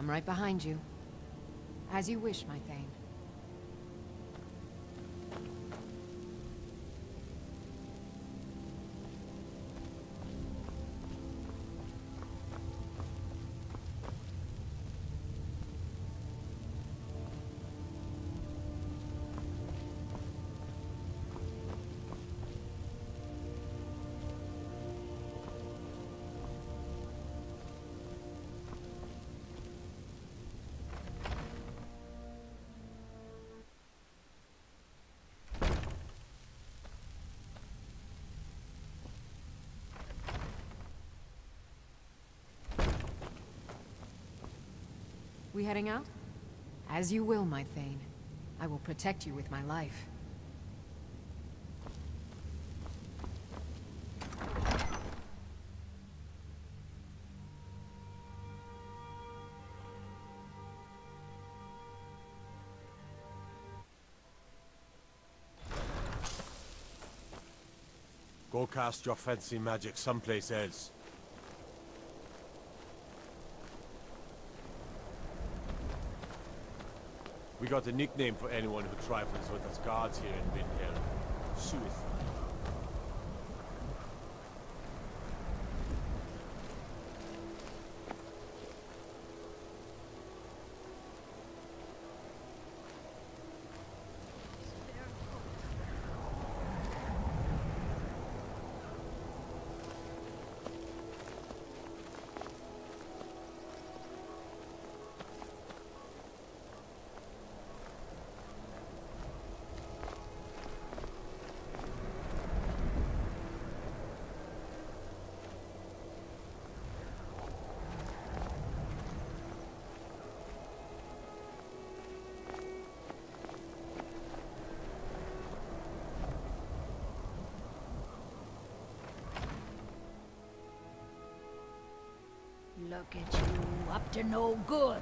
I'm right behind you. As you wish, my Thane. We heading out? As you will, my Thane. I will protect you with my life. Go cast your fancy magic someplace else. We got a nickname for anyone who trifles with us guards here in Windhelm. Suicide. Look at you, up to no good.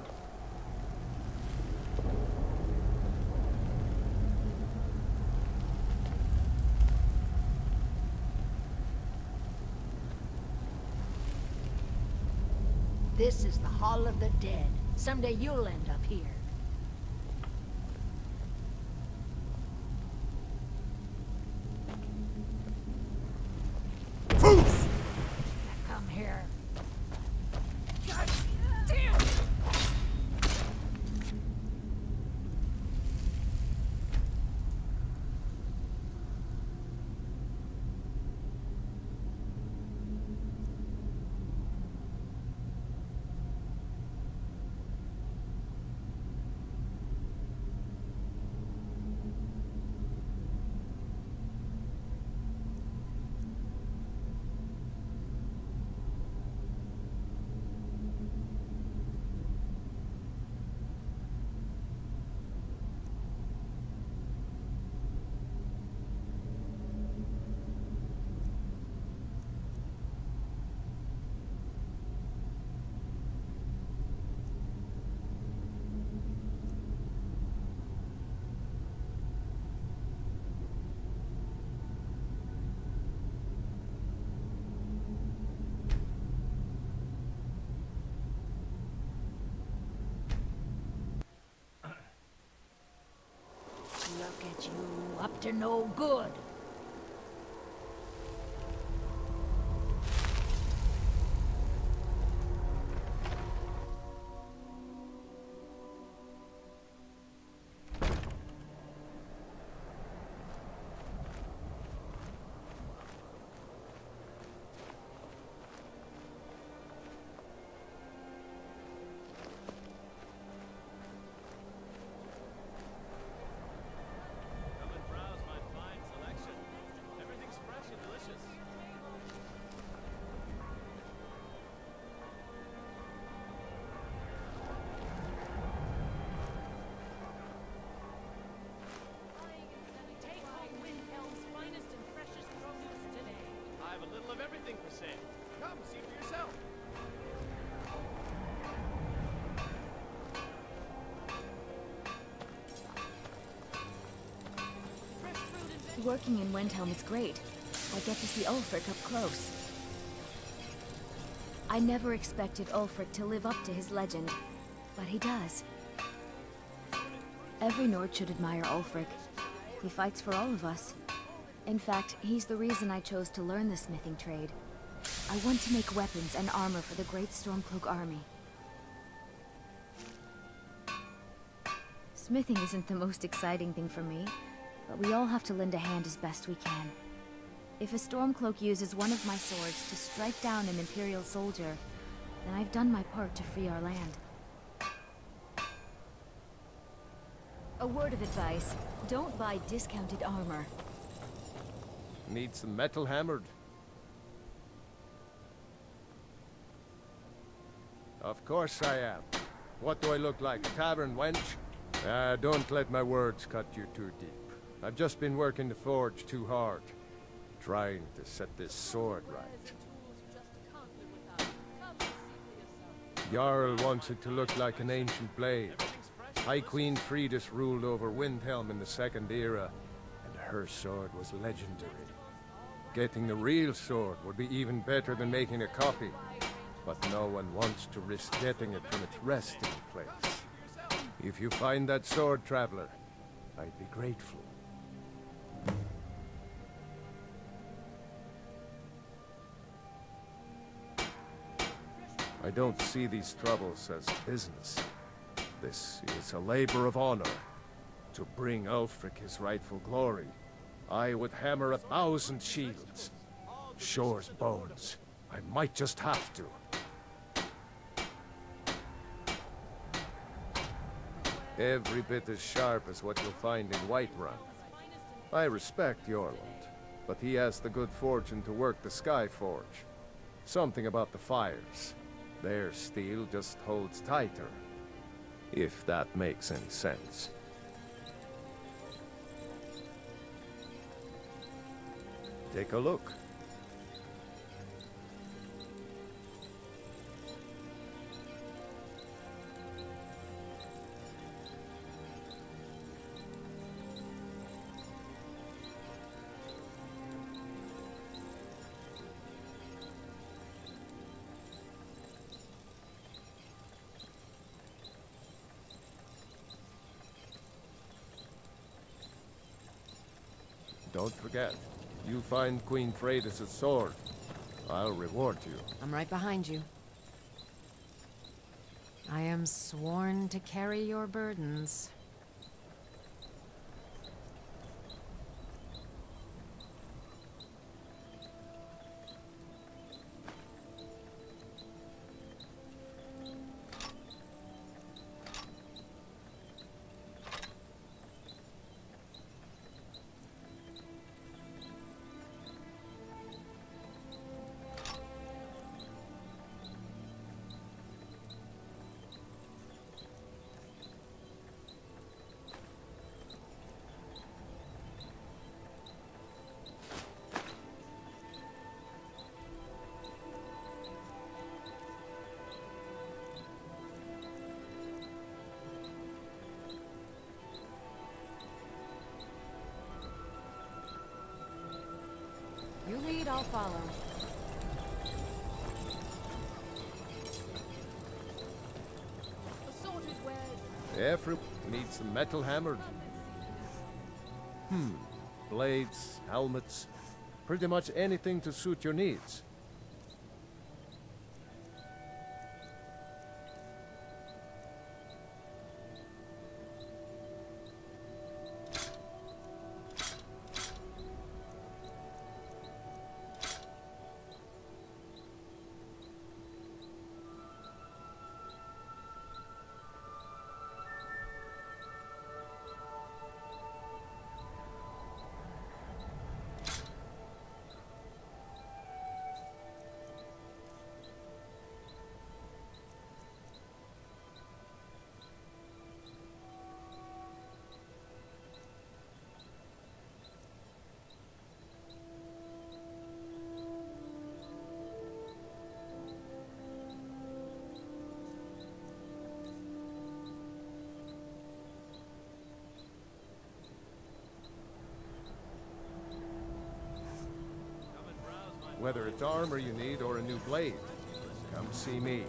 This is the Hall of the Dead. Someday you'll end up here. Come here. God damn! Look at you, up to no good. Working in Windhelm is great. I get to see Ulfric up close. I never expected Ulfric to live up to his legend. but he does. Every Nord should admire Ulfric. He fights for all of us. In fact, he's the reason I chose to learn the smithing trade. I want to make weapons and armor for the great Stormcloak army. Smithing isn't the most exciting thing for me, but we all have to lend a hand as best we can. If a Stormcloak uses one of my swords to strike down an Imperial soldier, then I've done my part to free our land. A word of advice, don't buy discounted armor. Need some metal hammered? Of course I am. What do I look like, a tavern wench? Don't let my words cut you too deep. I've just been working the forge too hard, trying to set this sword right. Jarl wants it to look like an ancient blade. High Queen Fridis ruled over Windhelm in the Second Era, and her sword was legendary. Getting the real sword would be even better than making a copy, but no one wants to risk getting it from its resting place. If you find that sword, traveler, I'd be grateful. I don't see these troubles as business. This is a labor of honor. To bring Ulfric his rightful glory, I would hammer 1,000 shields. Shore's bones. I might just have to. Every bit as sharp as what you'll find in Whiterun. I respect Jorland, but he has the good fortune to work the Skyforge. Something about the fires. Their steel just holds tighter. If that makes any sense. Take a look. Don't forget, you find Queen Fridis' sword, I'll reward you. I'm right behind you. I am sworn to carry your burdens. You lead, I'll follow. Every needs some metal hammered. Blades, helmets, pretty much anything to suit your needs. Whether it's armor you need or a new blade, come see me.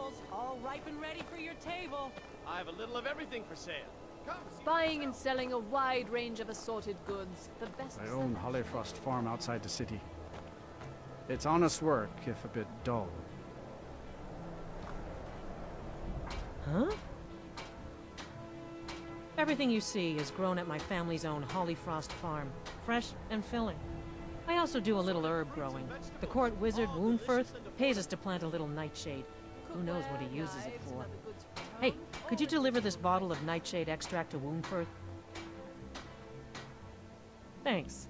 apples, all ripe and ready for your table. I have a little of everything for sale. Come, see Buying and selling a wide range of assorted goods. The best. I own Hollyfrost Farm outside the city. It's honest work, if a bit dull. Huh? Everything you see is grown at my family's own Hollyfrost farm, fresh and filling. I also do a little herb growing. The court wizard, Woundfirth, pays us to plant a little nightshade. Who knows what he uses it for? Hey, could you deliver this bottle of nightshade extract to Woundfirth? Thanks.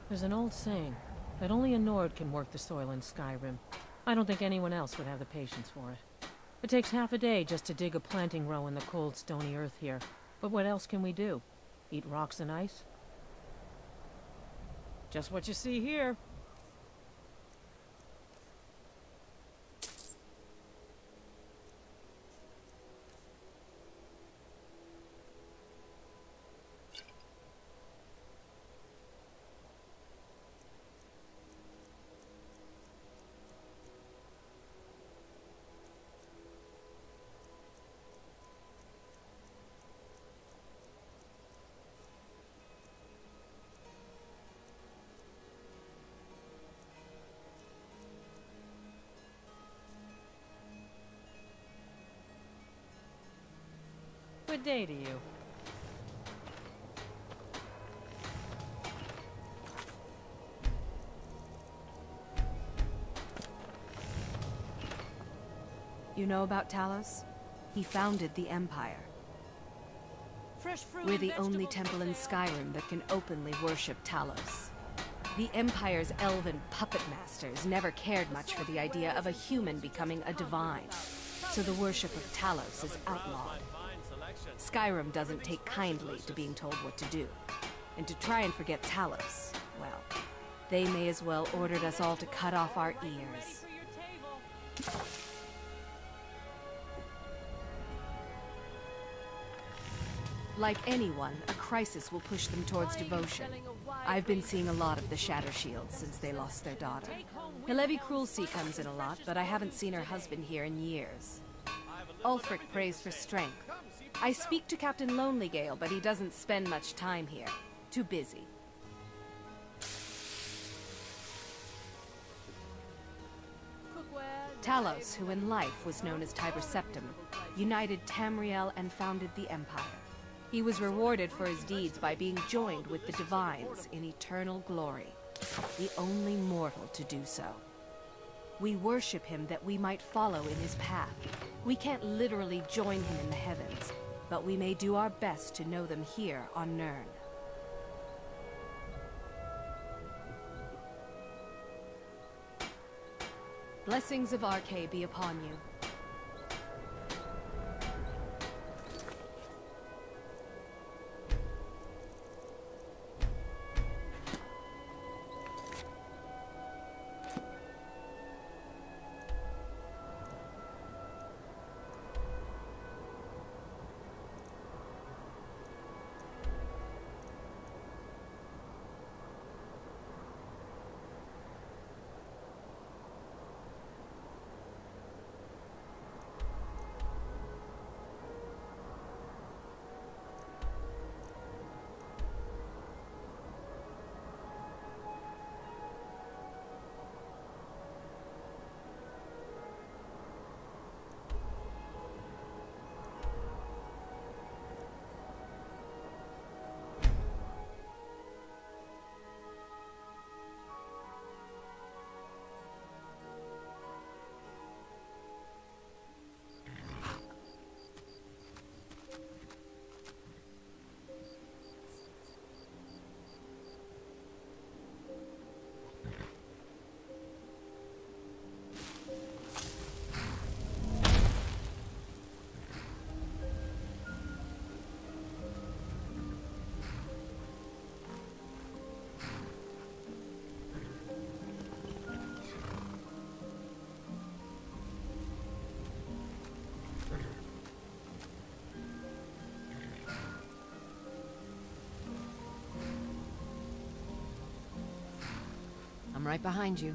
There's an old saying that only a Nord can work the soil in Skyrim. I don't think anyone else would have the patience for it. It takes half a day just to dig a planting row in the cold, stony earth here. But what else can we do? Eat rocks and ice? Just what you see here. Good day to you. You know about Talos? He founded the Empire. We're the only temple in Skyrim that can openly worship Talos. The Empire's elven puppet masters never cared much for the idea of a human becoming a divine, so the worship of Talos is outlawed. Skyrim doesn't take kindly to being told what to do. And to try and forget Talos, well, they may as well ordered us all to cut off our ears. Like anyone, a crisis will push them towards devotion. I've been seeing a lot of the Shatter Shields since they lost their daughter. Hilevi Cruelseat comes in a lot, but I haven't seen her husband here in years. Ulfric prays for strength. I speak to Captain Lonelygale, but he doesn't spend much time here. Too busy. Talos, who in life was known as Tiber Septim, united Tamriel and founded the Empire. He was rewarded for his deeds by being joined with the Divines in eternal glory, the only mortal to do so. We worship him that we might follow in his path. We can't literally join him in the heavens, but we may do our best to know them here on Nirn. Blessings of Arkay be upon you. I'm right behind you.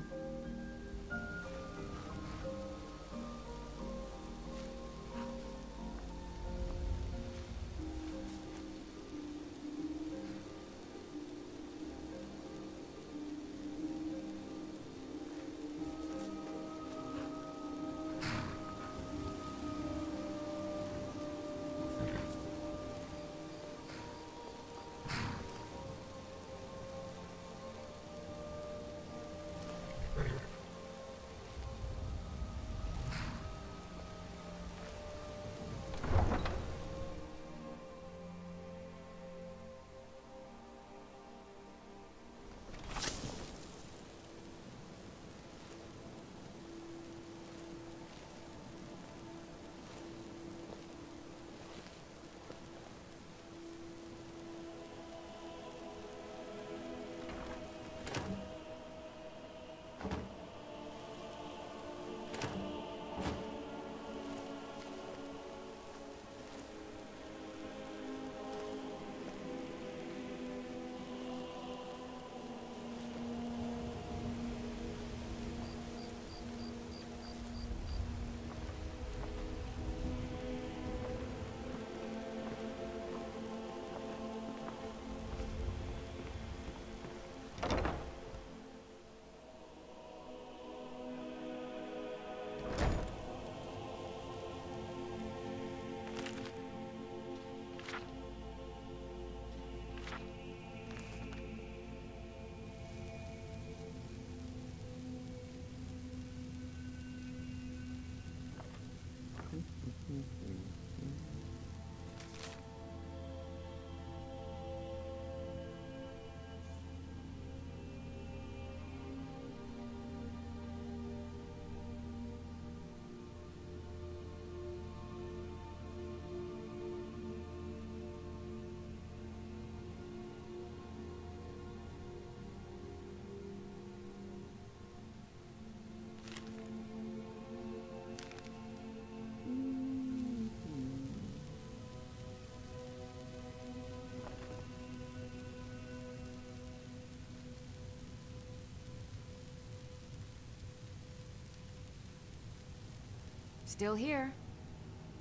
Still here.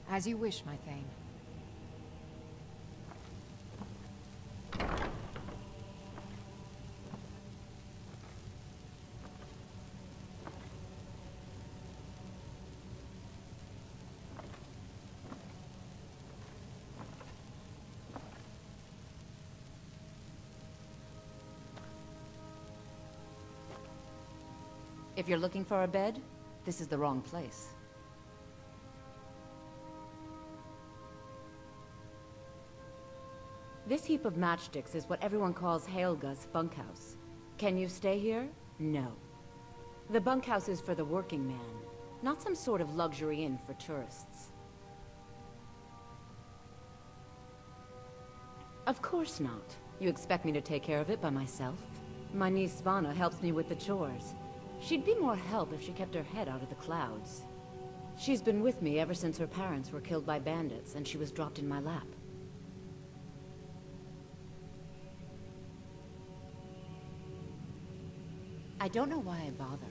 As you wish, my Thane. If you're looking for a bed, this is the wrong place. This heap of matchsticks is what everyone calls Helga's bunkhouse. Can you stay here? No. The bunkhouse is for the working man, not some sort of luxury inn for tourists. Of course not. You expect me to take care of it by myself? My niece Svana helps me with the chores. She'd be more help if she kept her head out of the clouds. She's been with me ever since her parents were killed by bandits and she was dropped in my lap. I don't know why I bother.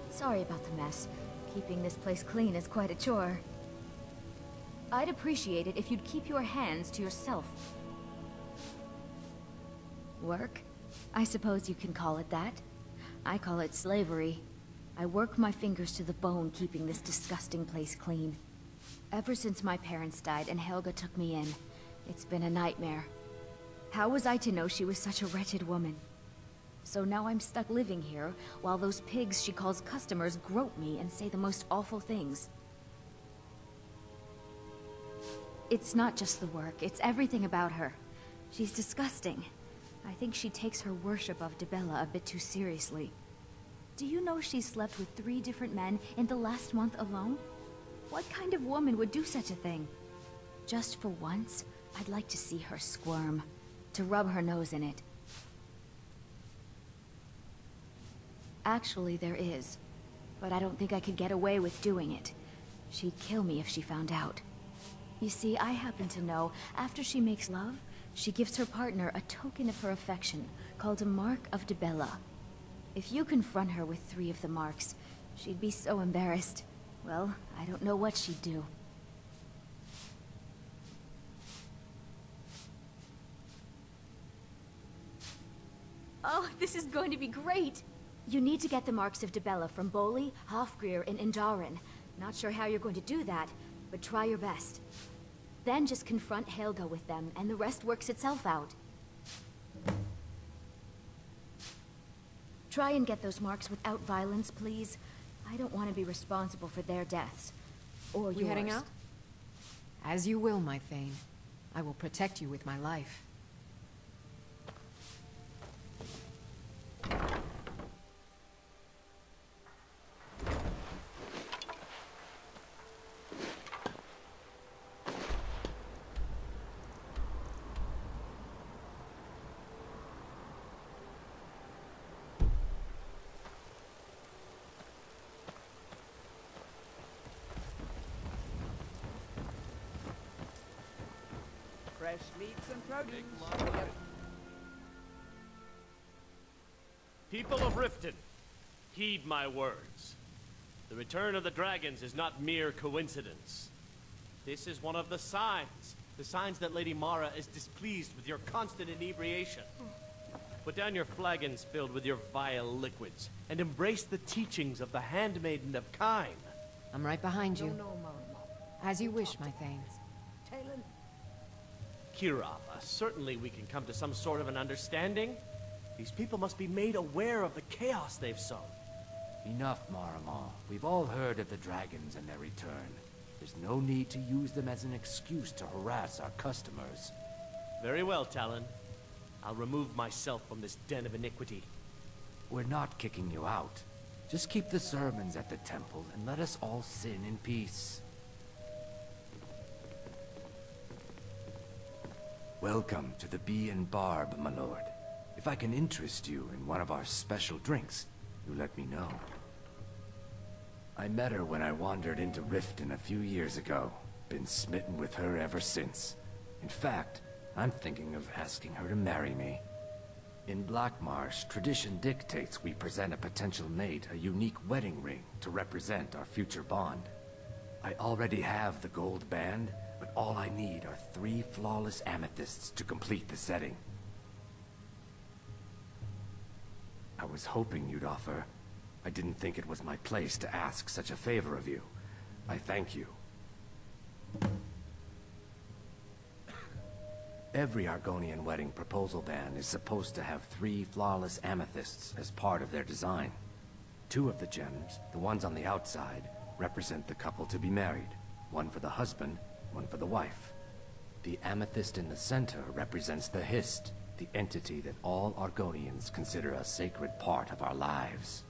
Sorry about the mess. Keeping this place clean is quite a chore. I'd appreciate it if you'd keep your hands to yourself. Work? I suppose you can call it that. I call it slavery. I work my fingers to the bone keeping this disgusting place clean. Ever since my parents died and Helga took me in, it's been a nightmare. How was I to know she was such a wretched woman? So now I'm stuck living here, while those pigs she calls customers grope me and say the most awful things. It's not just the work, it's everything about her. She's disgusting. I think she takes her worship of Dibella a bit too seriously. Do you know she slept with 3 different men in the last month alone? What kind of woman would do such a thing? Just for once, I'd like to see her squirm, to rub her nose in it. Actually, there is. But I don't think I could get away with doing it. She'd kill me if she found out. You see, I happen to know, after she makes love, she gives her partner a token of her affection, called a Mark of Dibella. If you confront her with 3 of the marks, she'd be so embarrassed. Well, I don't know what she'd do. Oh, this is going to be great! You need to get the marks of Dibella from Boli, Hofgrir, and Indaren. Not sure how you're going to do that, but try your best. Then just confront Helga with them, and the rest works itself out. Try and get those marks without violence, please. I don't want to be responsible for their deaths. Or yours. We heading out? As you will, my Thane. I will protect you with my life. Fresh meats and produce. People of Riften, heed my words. The return of the dragons is not mere coincidence. This is one of the signs that Lady Mara is displeased with your constant inebriation. Put down your flagons filled with your vile liquids, and embrace the teachings of the Handmaiden of Kyne. I'm right behind you. As you wish, my Thane. Kira, certainly we can come to some sort of an understanding. These people must be made aware of the chaos they've sown. Enough, Marama. We've all heard of the dragons and their return. There's no need to use them as an excuse to harass our customers. Very well, Talon. I'll remove myself from this den of iniquity. We're not kicking you out. Just keep the sermons at the temple and let us all sin in peace. Welcome to the Bee and Barb, my lord. If I can interest you in one of our special drinks, you let me know. I met her when I wandered into Riften a few years ago. Been smitten with her ever since. In fact, I'm thinking of asking her to marry me. In Blackmarsh, tradition dictates we present a potential mate a unique wedding ring to represent our future bond. I already have the gold band, but all I need are 3 flawless amethysts to complete the setting. I was hoping you'd offer. I didn't think it was my place to ask such a favor of you. I thank you. Every Argonian wedding proposal band is supposed to have 3 flawless amethysts as part of their design. 2 of the gems, the ones on the outside, represent the couple to be married. One for the husband, one for the wife. The amethyst in the center represents the Hist, the entity that all Argonians consider a sacred part of our lives.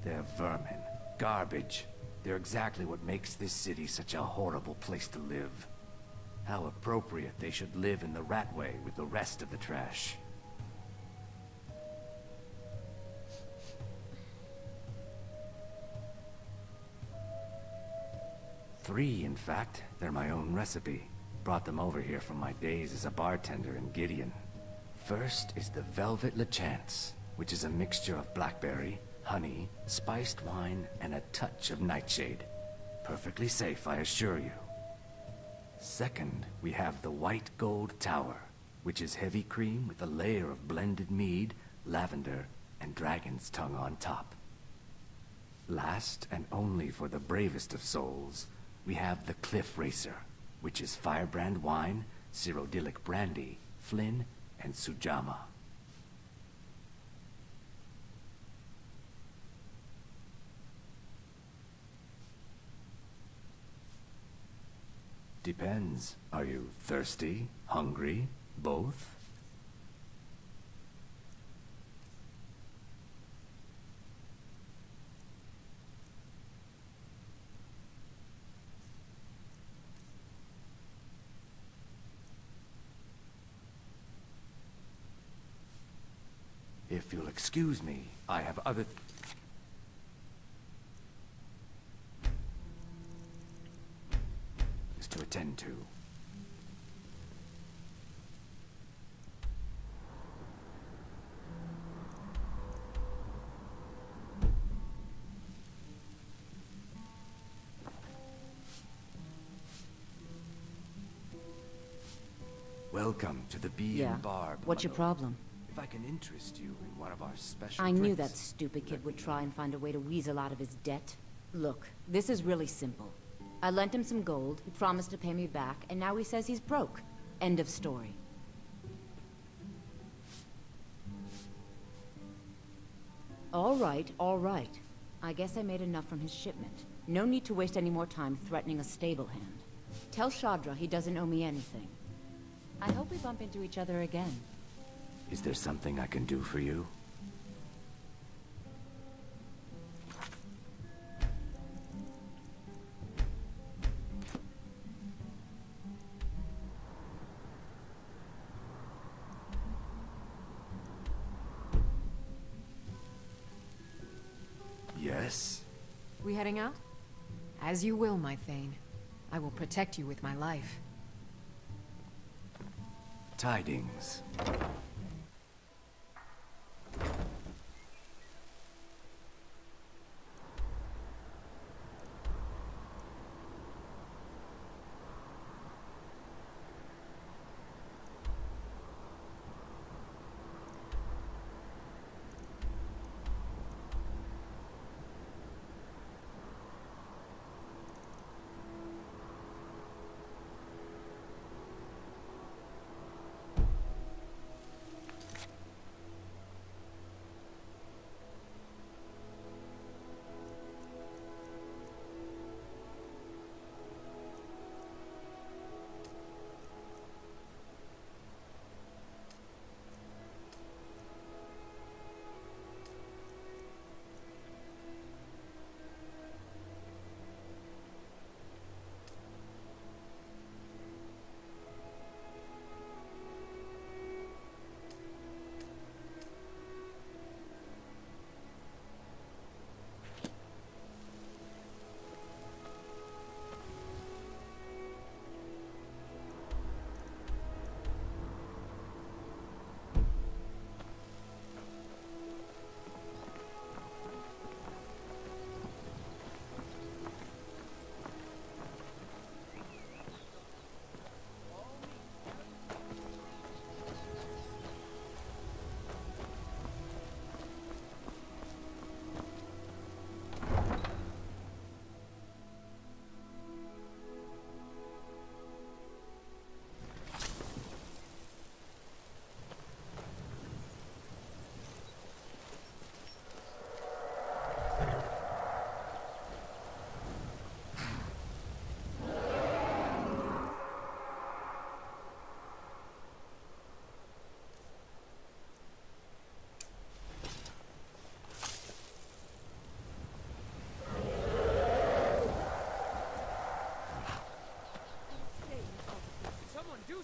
They're vermin, garbage. They're exactly what makes this city such a horrible place to live. How appropriate they should live in the Ratway with the rest of the trash. Three, in fact. They're my own recipe. Brought them over here from my days as a bartender in Gideon. First is the Velvet Lechance, which is a mixture of blackberry, honey, spiced wine, and a touch of nightshade. Perfectly safe, I assure you. Second, we have the White Gold Tower, which is heavy cream with a layer of blended mead, lavender, and dragon's tongue on top. Last, and only for the bravest of souls, we have the Cliff Racer, which is firebrand wine, cyrodiilic brandy, Flynn, and Sujama. Depends. Are you thirsty? Hungry? Both? If you'll excuse me, I have other... to attend to. Welcome to the Bee and Barb. What's your problem? If I can interest you in one of our special I knew drinks, that stupid kid would try and find a way to weasel out of his debt. Look, this is really simple. I lent him some gold, he promised to pay me back, and now he says he's broke. End of story. All right. I guess I made enough from his shipment. No need to waste any more time threatening a stable hand. Tell Shadra he doesn't owe me anything. I hope we bump into each other again. is there something I can do for you? Yes? We heading out? As you will, my Thane. I will protect you with my life. Tidings.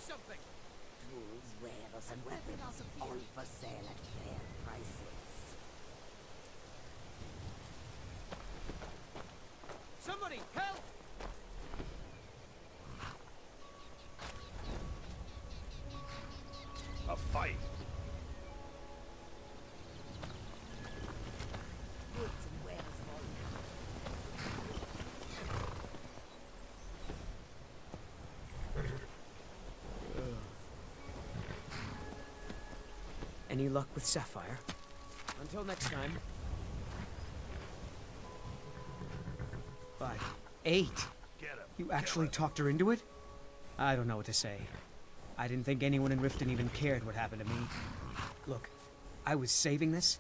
something! Tools, wares, and weapons, all for sale at fair prices. Somebody, help! A fight! Goods and wares of all Any luck with Sapphire? Until next time. 5, 8. You actually talked her into it? I don't know what to say. I didn't think anyone in Riften even cared what happened to me. Look, I was saving this,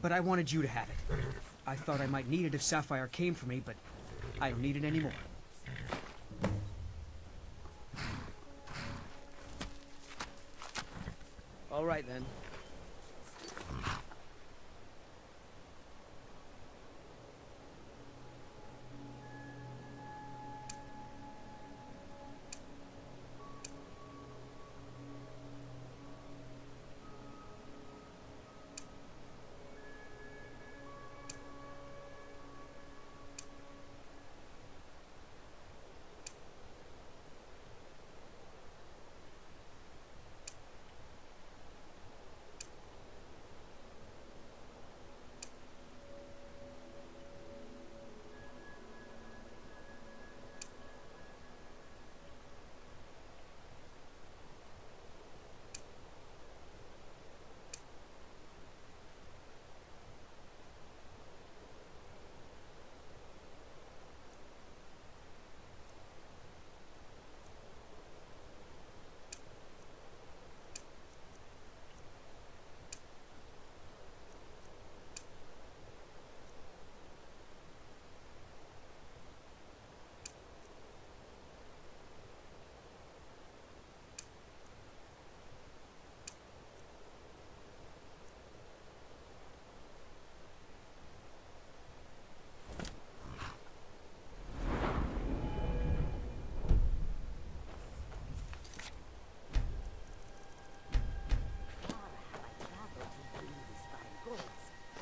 but I wanted you to have it. I thought I might need it if Sapphire came for me, but I don't need it anymore. All right then.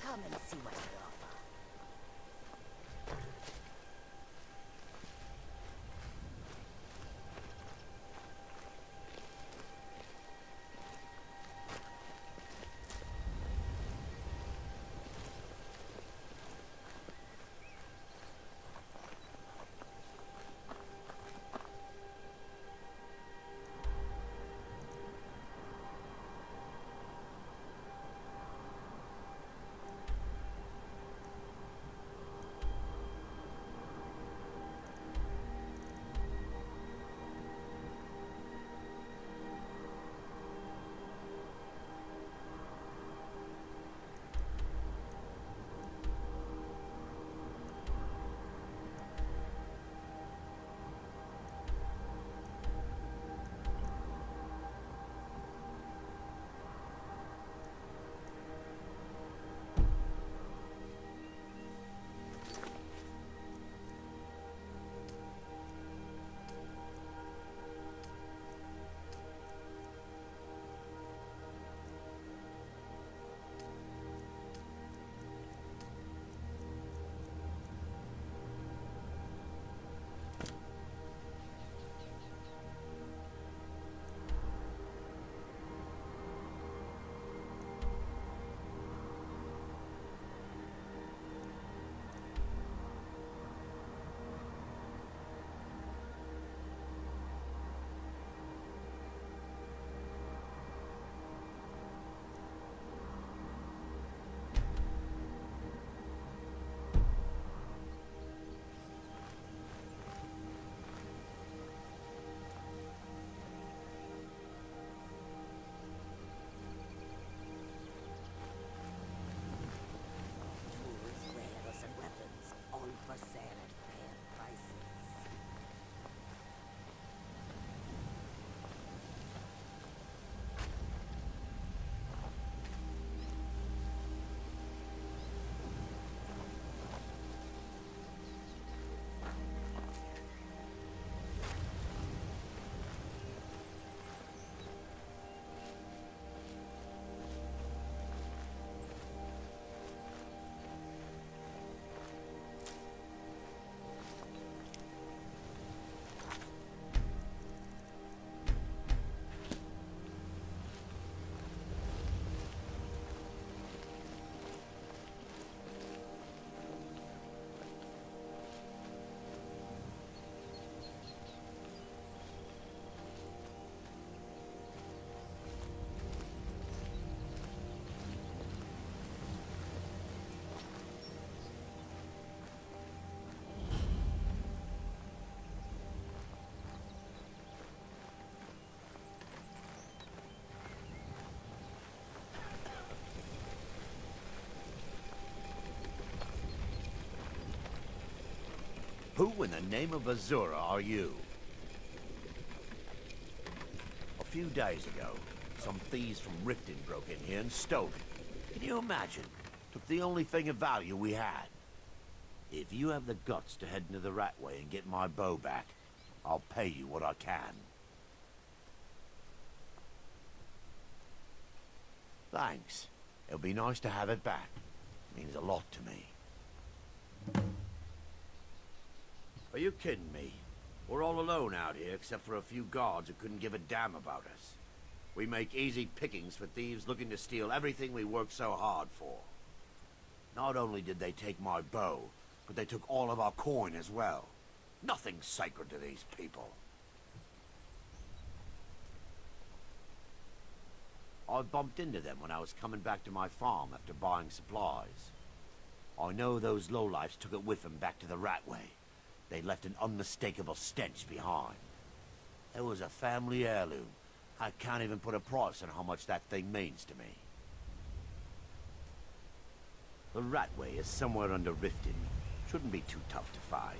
Come and see what they offer. Who in the name of Azura are you? A few days ago, some thieves from Riften broke in here and stole it. Can you imagine? Took the only thing of value we had. If you have the guts to head into the Ratway and get my bow back, I'll pay you what I can. Thanks. It'll be nice to have it back. It means a lot to me. Are you kidding me? We're all alone out here except for a few guards who couldn't give a damn about us. We make easy pickings for thieves looking to steal everything we worked so hard for. Not only did they take my bow, but they took all of our coin as well. Nothing's sacred to these people. I bumped into them when I was coming back to my farm after buying supplies. I know those lowlifes took it with them back to the Ratway. They left an unmistakable stench behind. It was a family heirloom. I can't even put a price on how much that thing means to me. The Ratway is somewhere under Riften. Shouldn't be too tough to find.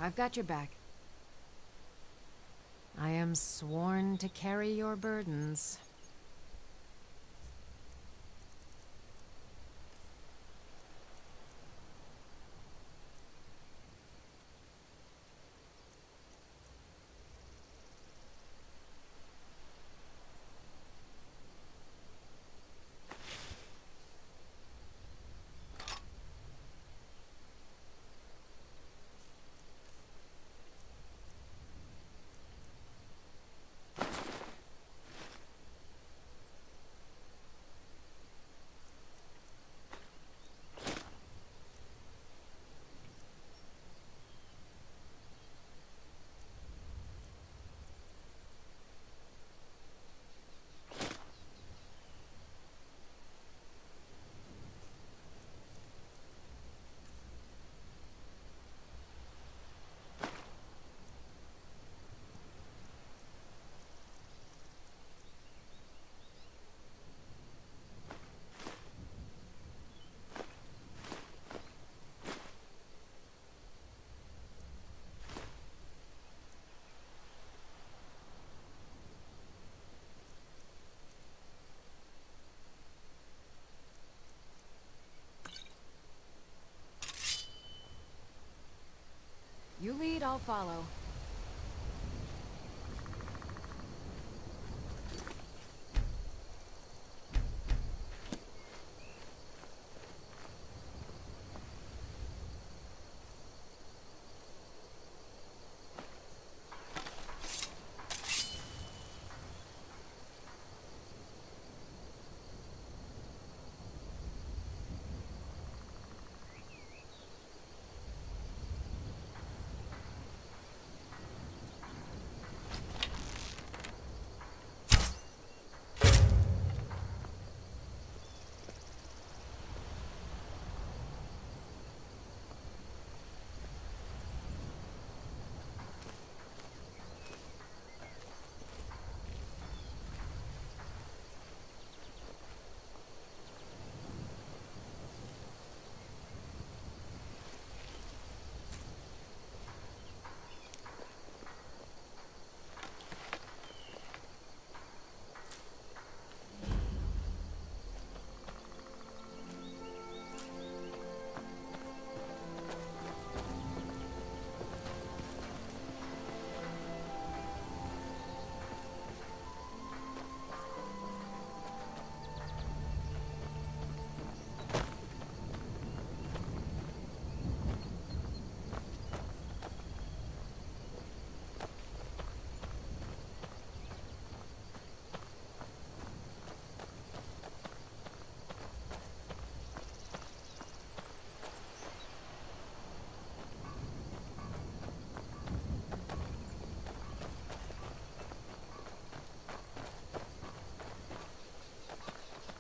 I've got your back. I am sworn to carry your burdens. You lead, I'll follow.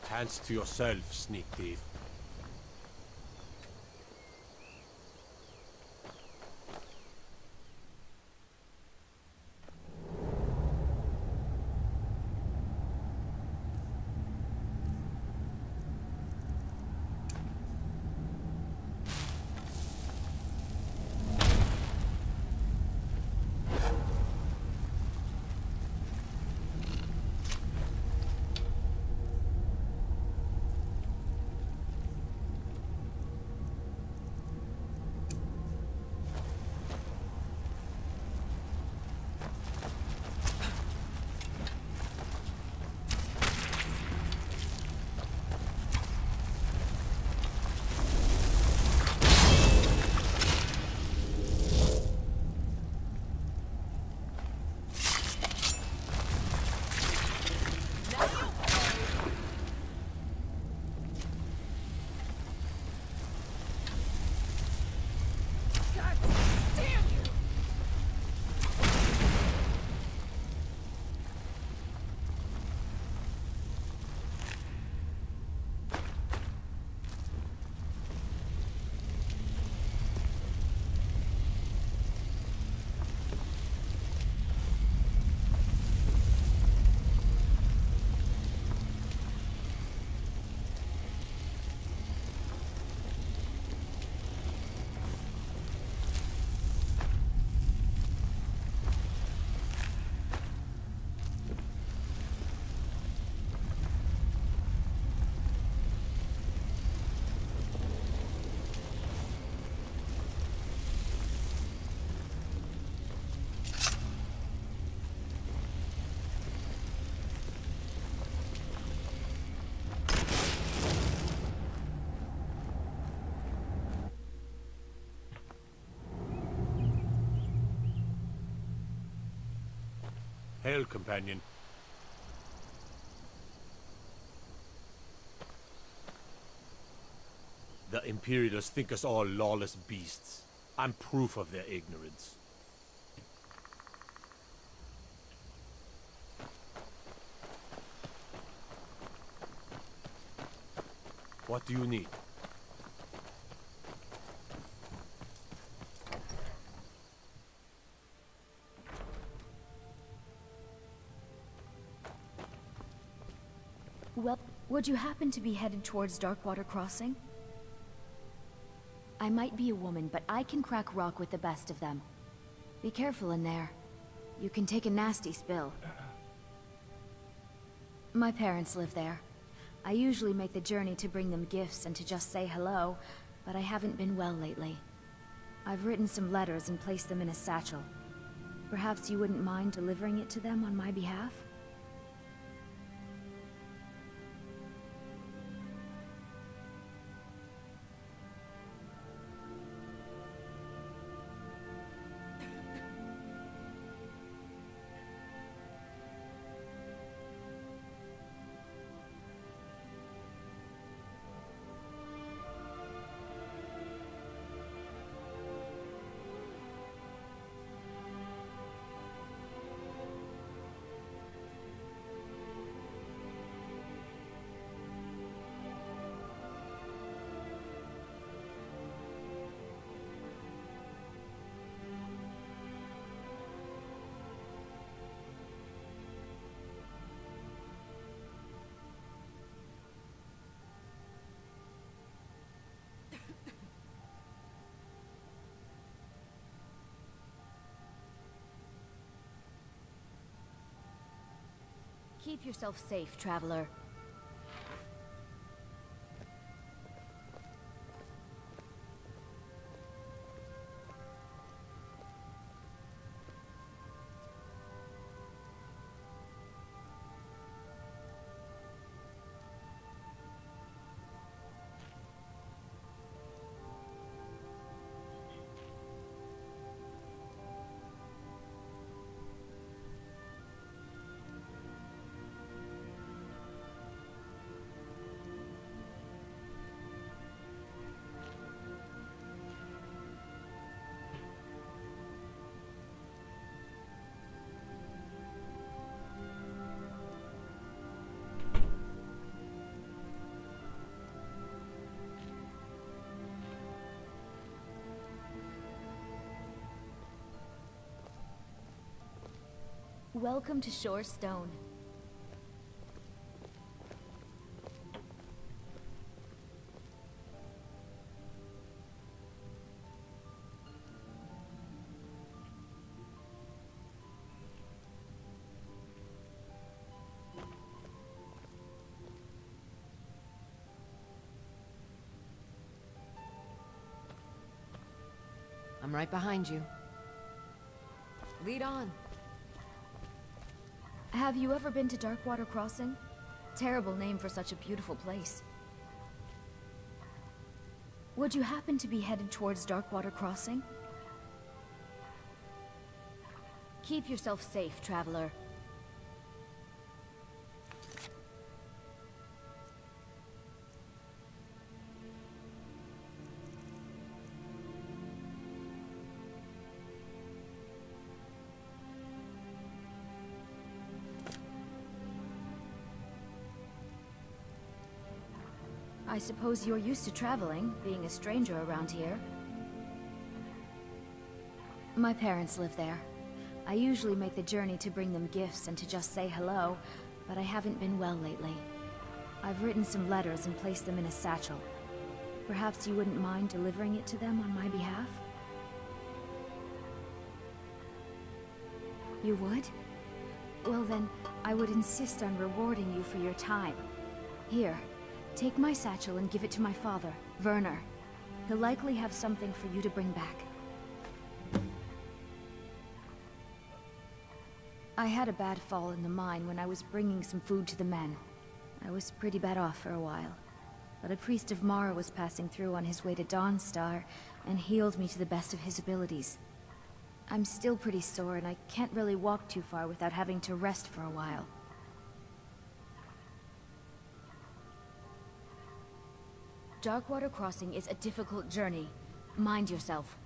Hands to yourself, sneak thief. Hail, companion. The Imperialists think us all lawless beasts. I'm proof of their ignorance. What do you need? Well, would you happen to be headed towards Darkwater Crossing? I might be a woman, but I can crack rock with the best of them. Be careful in there. You can take a nasty spill. My parents live there. I usually make the journey to bring them gifts and to just say hello, but I haven't been well lately. I've written some letters and placed them in a satchel. Perhaps you wouldn't mind delivering it to them on my behalf? Keep yourself safe, traveler. Welcome to Shore Stone. I'm right behind you. Lead on. Have you ever been to Darkwater Crossing? Terrible name for such a beautiful place. Would you happen to be headed towards Darkwater Crossing? Keep yourself safe, traveler. I suppose you're used to traveling, being a stranger around here. My parents live there. I usually make the journey to bring them gifts and to just say hello, but I haven't been well lately. I've written some letters and placed them in a satchel. Perhaps you wouldn't mind delivering it to them on my behalf? You would? Well then, I would insist on rewarding you for your time. Here. Take my satchel and give it to my father, Werner. He'll likely have something for you to bring back. I had a bad fall in the mine when I was bringing some food to the men. I was pretty bad off for a while. But a priest of Mara was passing through on his way to Dawnstar and healed me to the best of his abilities. I'm still pretty sore and I can't really walk too far without having to rest for a while. Darkwater Crossing is a difficult journey. Mind yourself.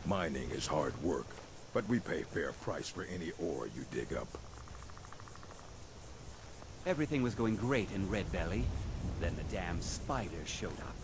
Mining is hard work, but we pay fair price for any ore you dig up. Everything was going great in Red Belly. Then the damn spiders showed up.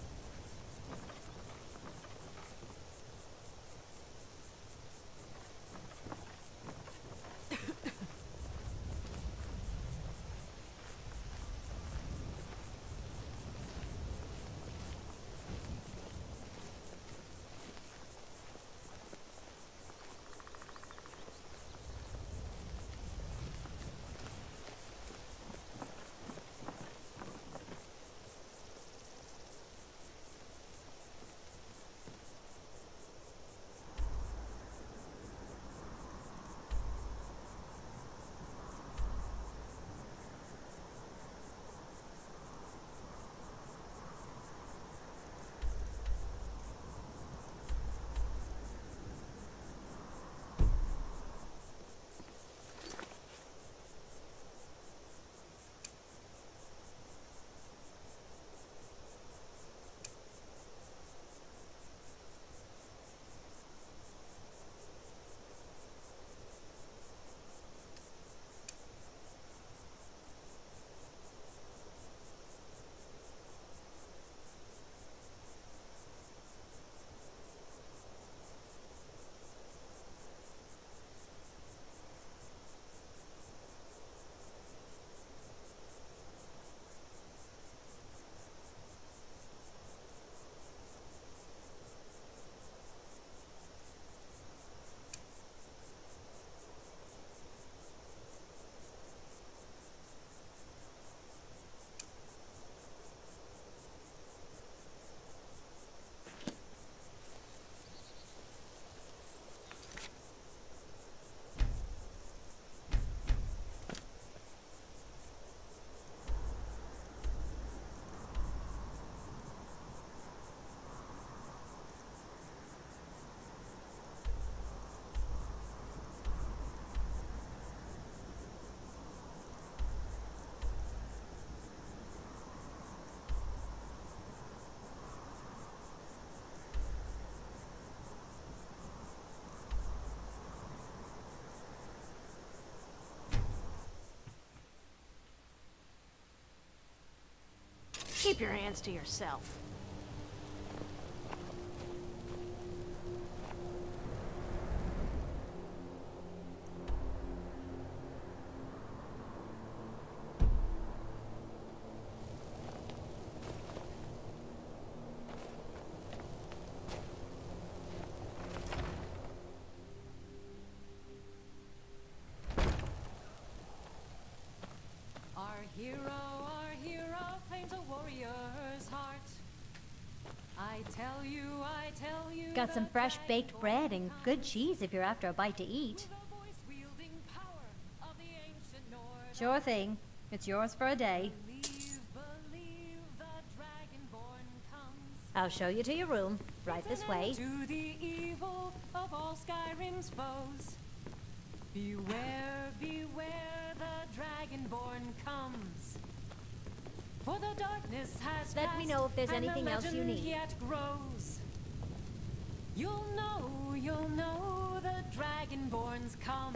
Keep your hands to yourself. Our hero claims a warrior's heart. I tell you. Got some fresh baked bread and good cheese if you're after a bite to eat. Sure thing. It's yours for a day. I'll show you to your room. Right this way. To the evil of all Skyrim's foes. Beware, beware, the Dragonborn comes. For the darkness has Let me know if there's and anything the else you legend need. Yet grows. You'll know the Dragonborns come.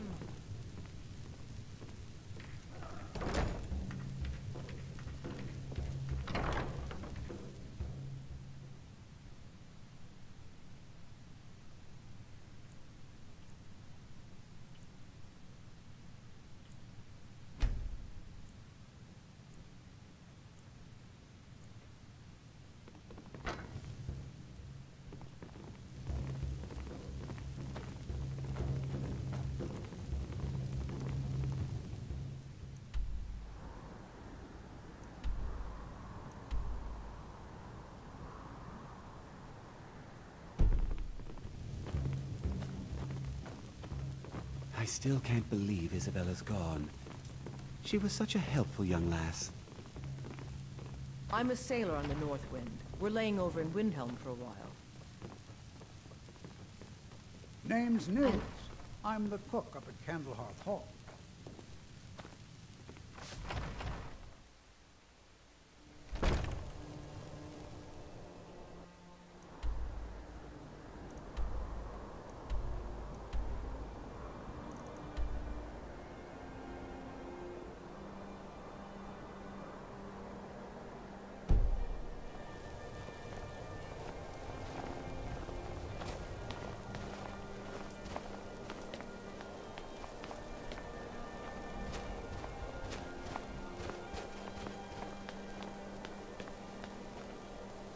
I still can't believe Isabella's gone. She was such a helpful young lass. I'm a sailor on the North Wind. We're laying over in Windhelm for a while. Name's Nils. I'm the cook up at Candlehearth Hall.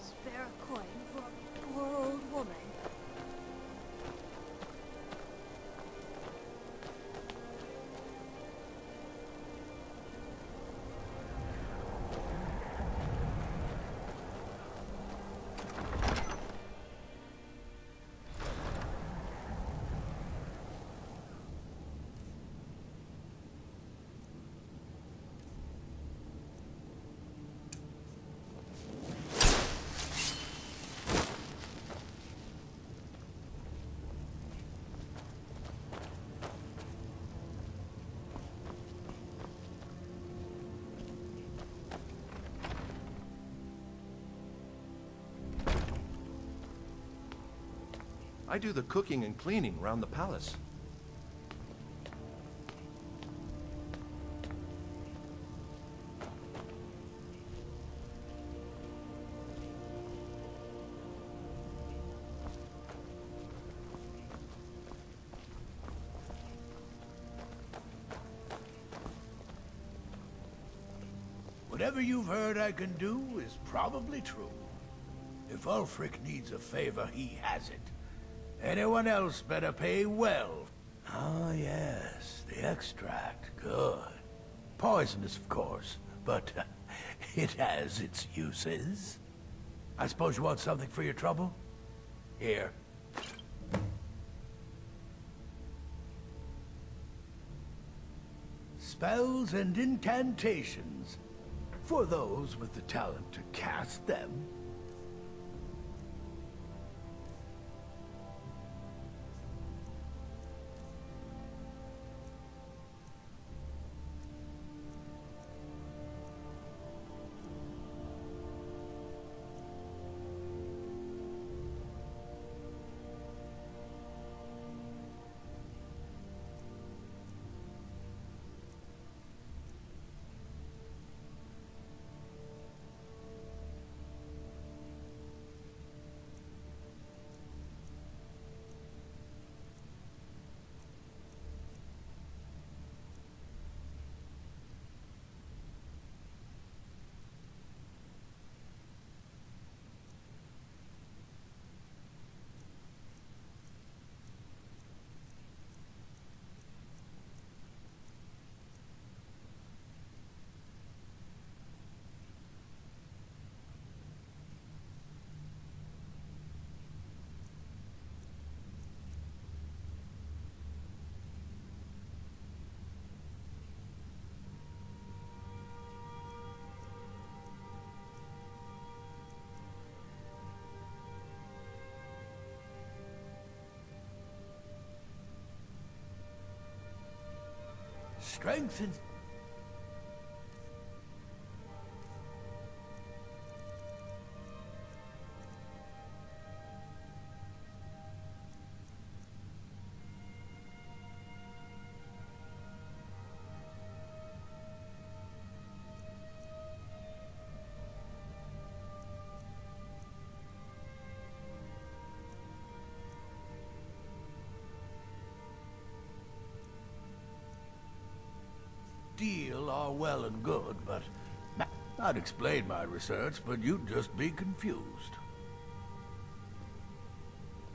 Spare a coin for a poor old woman. I do the cooking and cleaning around the palace. Whatever you've heard I can do is probably true. If Ulfric needs a favor, he has it. Anyone else better pay well. Ah, yes, the extract. Good. Poisonous, of course, but it has its uses. I suppose you want something for your trouble? Here. Spells and incantations. For those with the talent to cast them. Strength and... Steel are well and good, but I'd explain my research, but you'd just be confused.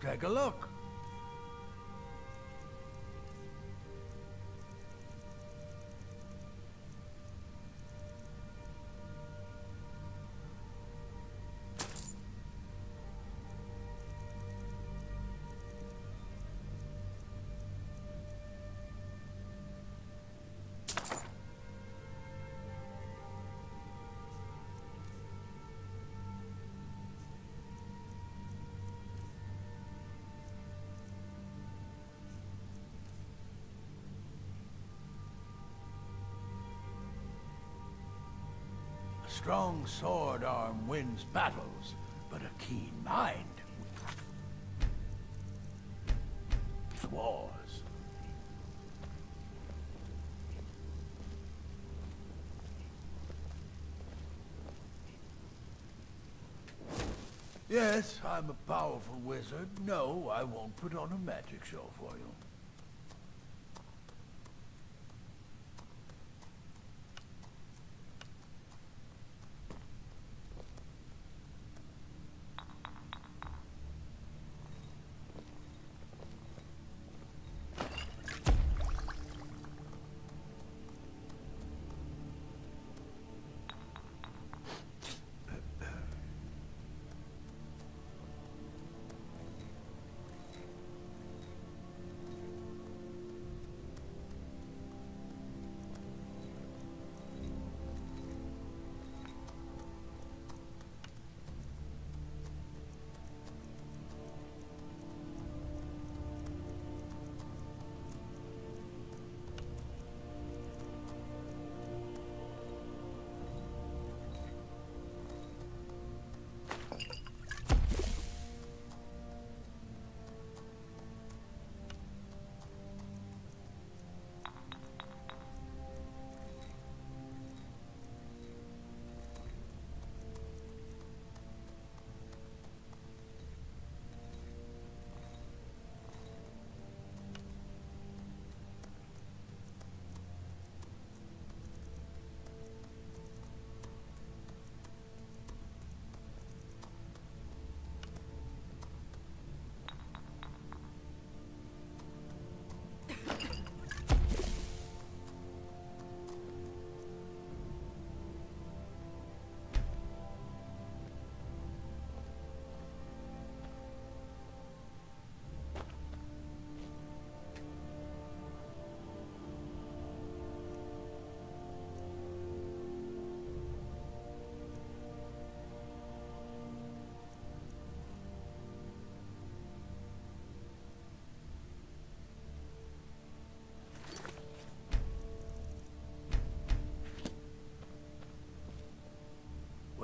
Take a look. A strong sword arm wins battles, but a keen mind wars. Yes, I'm a powerful wizard. No, I won't put on a magic show for you.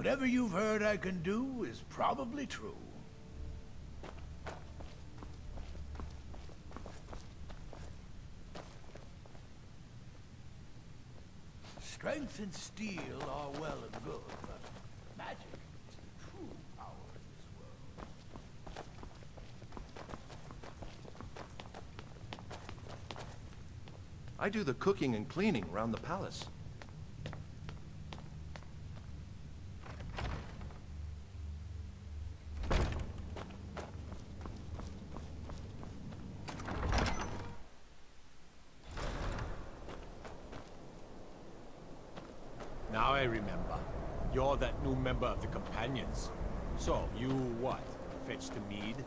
Whatever you've heard I can do is probably true. Strength and steel are well and good, but magic is the true power in this world. I do the cooking and cleaning around the palace. Now I remember. You're that new member of the Companions. So, you what? Fetch the mead?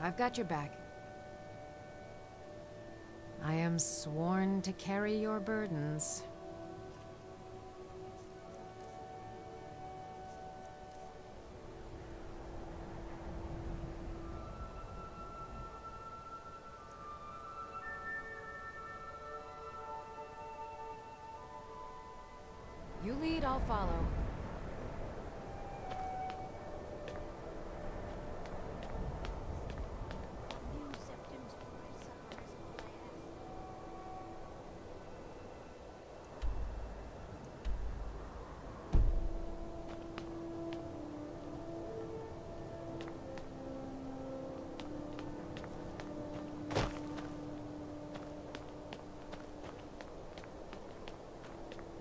I've got your back. I am sworn to carry your burdens. You lead, I'll follow.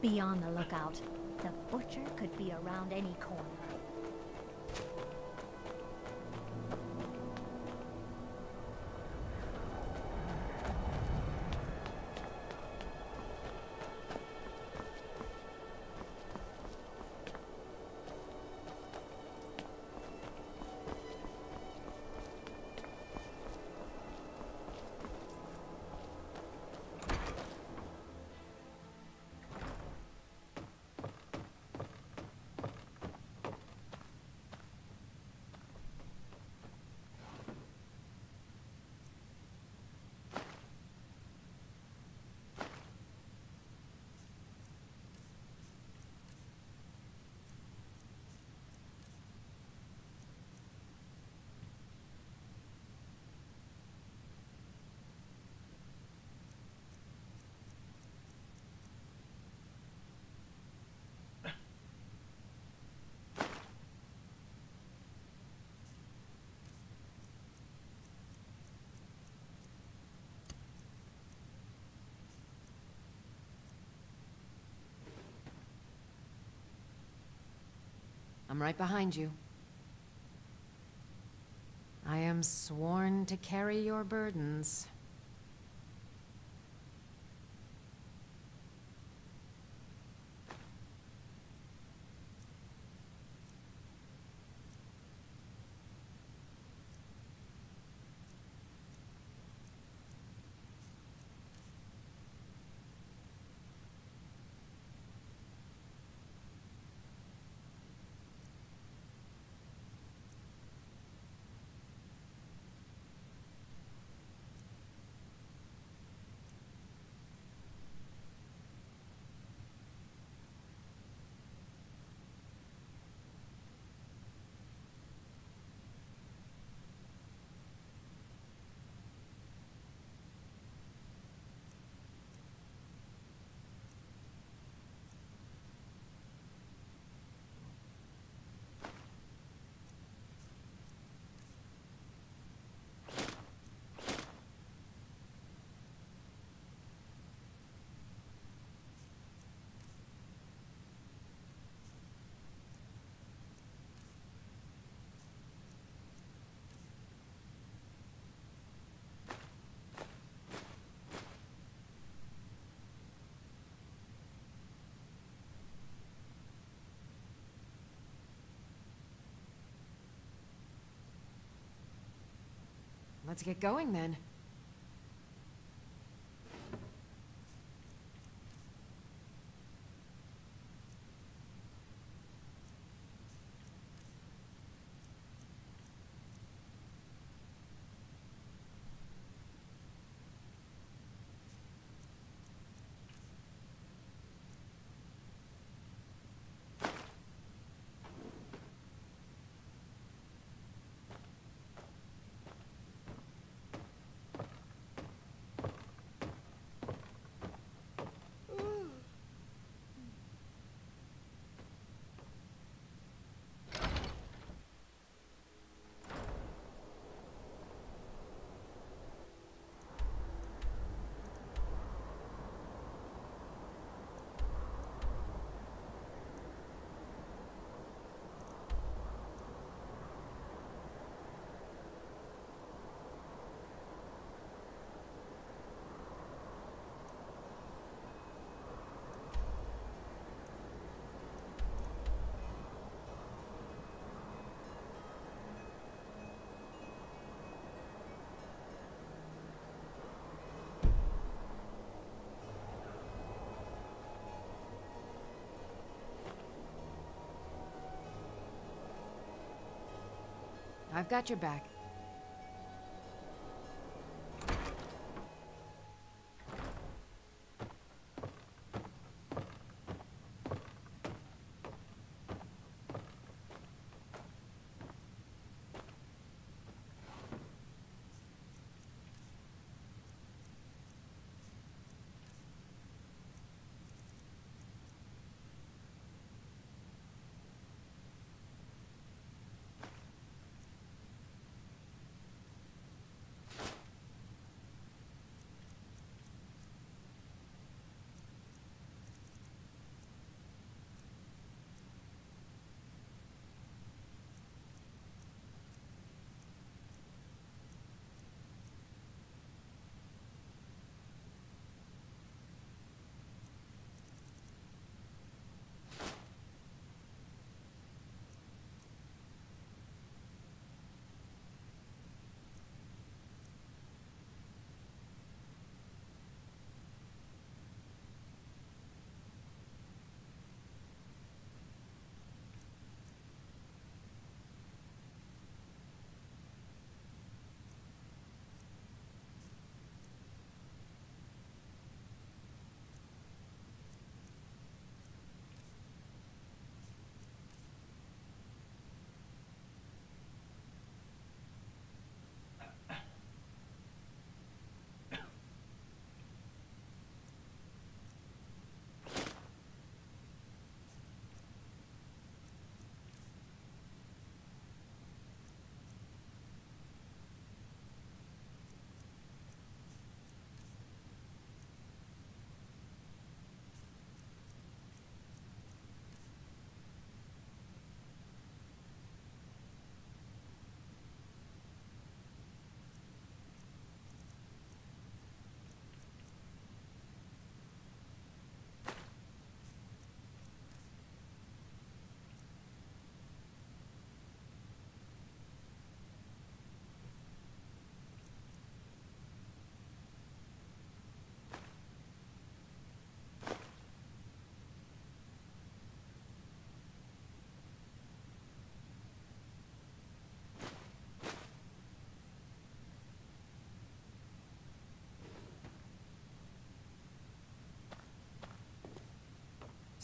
Be on the lookout. The butcher could be around any corner. I'm right behind you. I am sworn to carry your burdens. Let's get going then. I've got your back.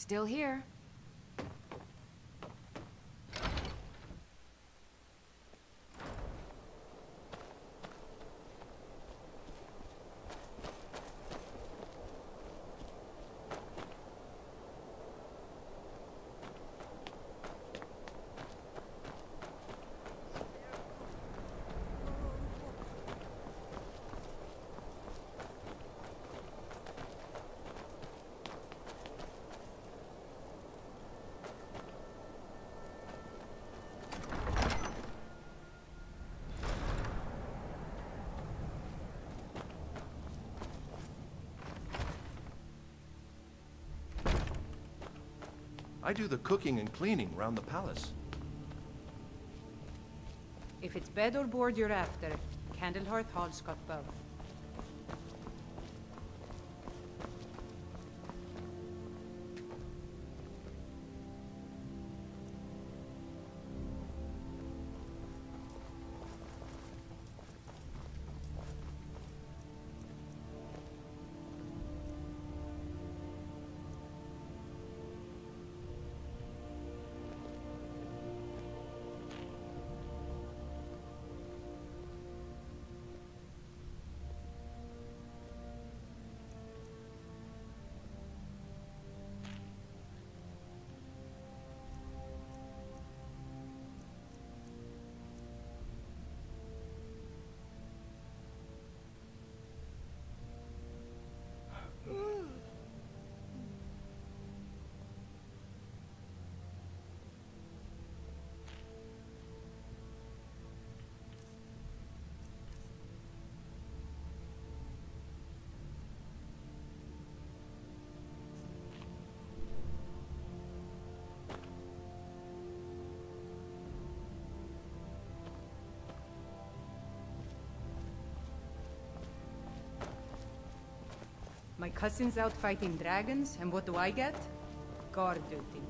Still here. I do the cooking and cleaning around the palace. If it's bed or board you're after, Candlehearth Hall's got both. My cousin's out fighting dragons, and what do I get? Guard duty.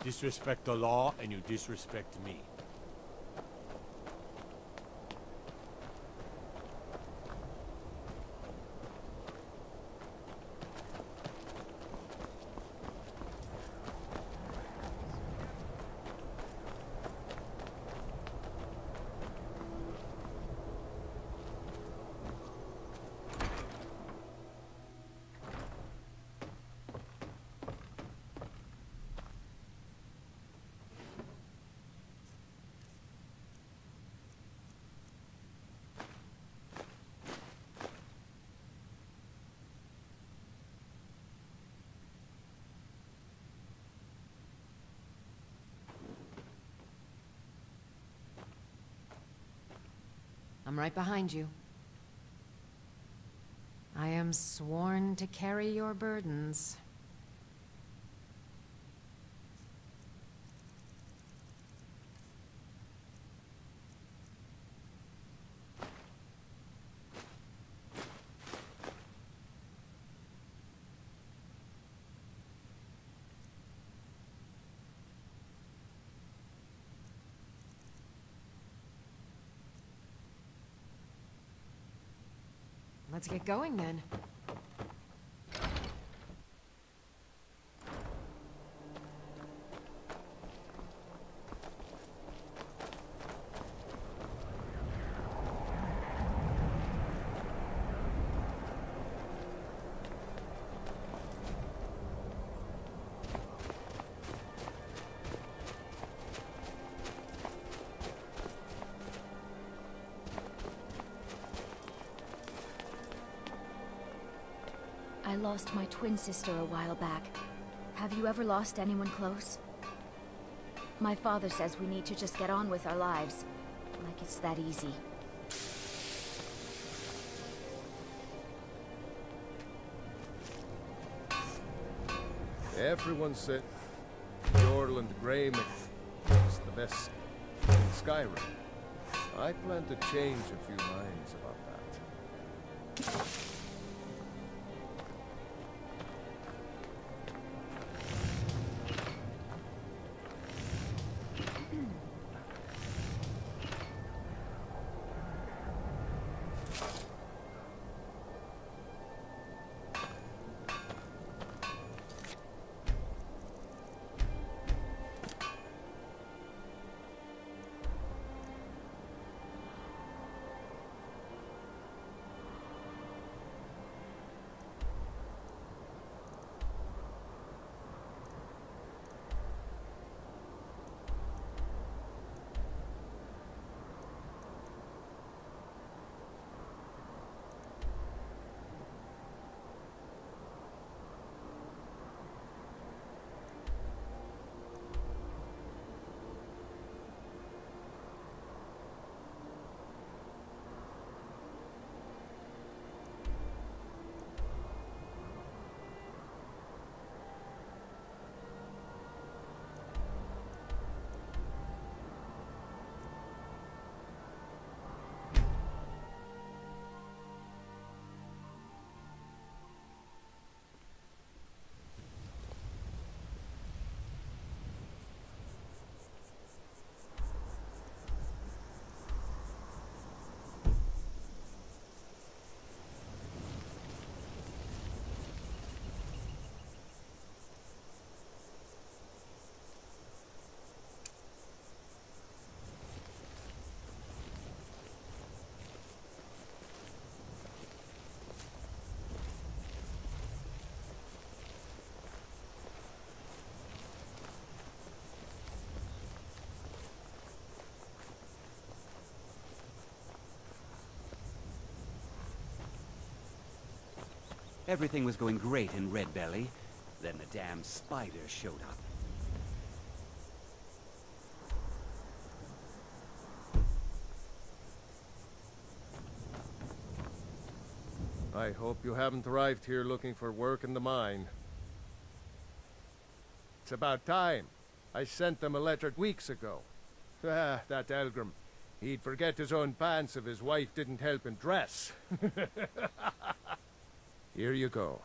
Disrespect the law, and you disrespect me. I'm right behind you. I am sworn to carry your burdens. Let's get going then. I lost my twin sister a while back. Have you ever lost anyone close? My father says we need to just get on with our lives. Like it's that easy. Everyone said Jorland Grey is the best in Skyrim. I plan to change a few minds about that. Everything was going great in Red Belly. Then the damn spider showed up. I hope you haven't arrived here looking for work in the mine. It's about time. I sent them a letter weeks ago. Ah, that Elgrim. He'd forget his own pants if his wife didn't help him dress. Here you go.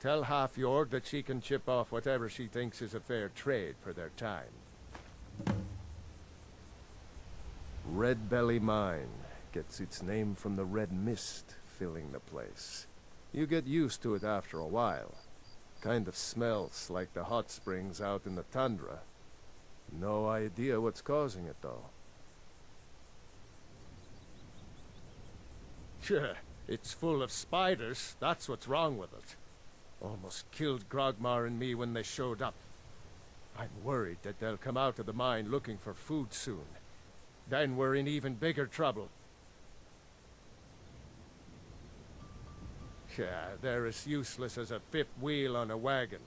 Tell Half-York that she can chip off whatever she thinks is a fair trade for their time. Red Belly Mine gets its name from the red mist filling the place. You get used to it after a while. Kind of smells like the hot springs out in the tundra. No idea what's causing it, though. Sure, it's full of spiders. That's what's wrong with it. Almost killed Grogmar and me when they showed up. I'm worried that they'll come out of the mine looking for food soon. Then we're in even bigger trouble. Yeah, they're as useless as a fifth wheel on a wagon.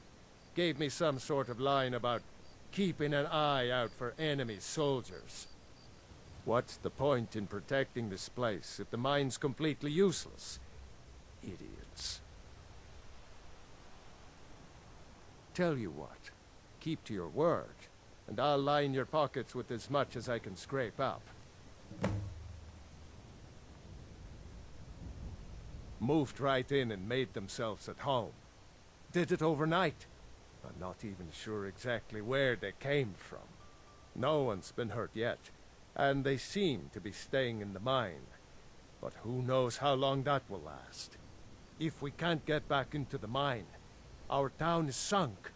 Gave me some sort of line about keeping an eye out for enemy soldiers. What's the point in protecting this place if the mine's completely useless? Idiots. Tell you what, keep to your word, and I'll line your pockets with as much as I can scrape up. Moved right in and made themselves at home. Did it overnight. I'm not even sure exactly where they came from. No one's been hurt yet, and they seem to be staying in the mine. But who knows how long that will last. If we can't get back into the mine, our town is sunk.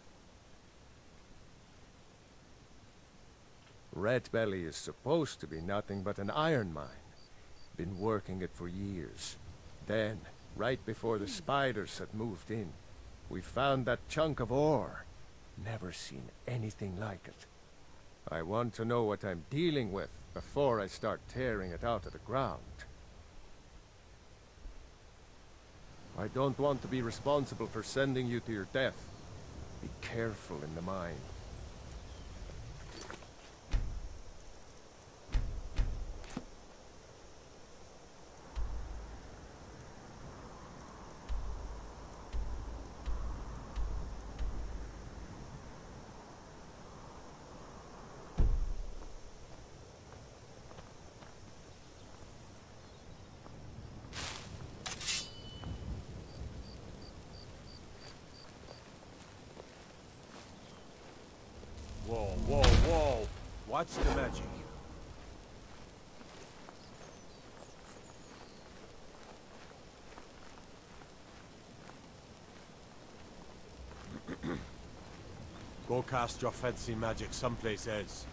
Red Belly is supposed to be nothing but an iron mine. Been working it for years. Then, right before the spiders had moved in, we found that chunk of ore. Never seen anything like it. I want to know what I'm dealing with before I start tearing it out of the ground. I don't want to be responsible for sending you to your death. Be careful in the mine. Whoa, whoa, whoa! What's the magic? Go cast your fancy magic someplace else.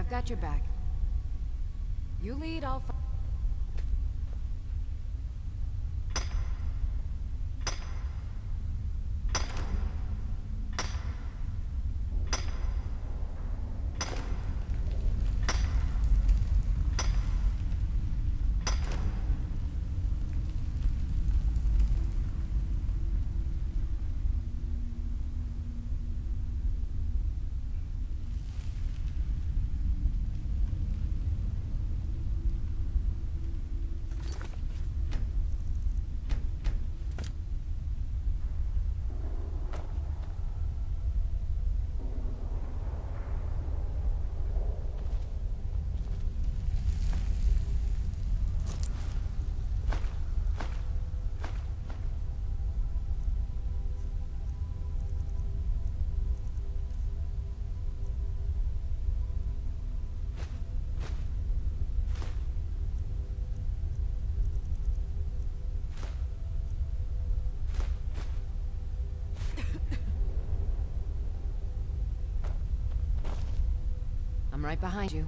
I've got your back. You lead, I'll follow. I'm right behind you.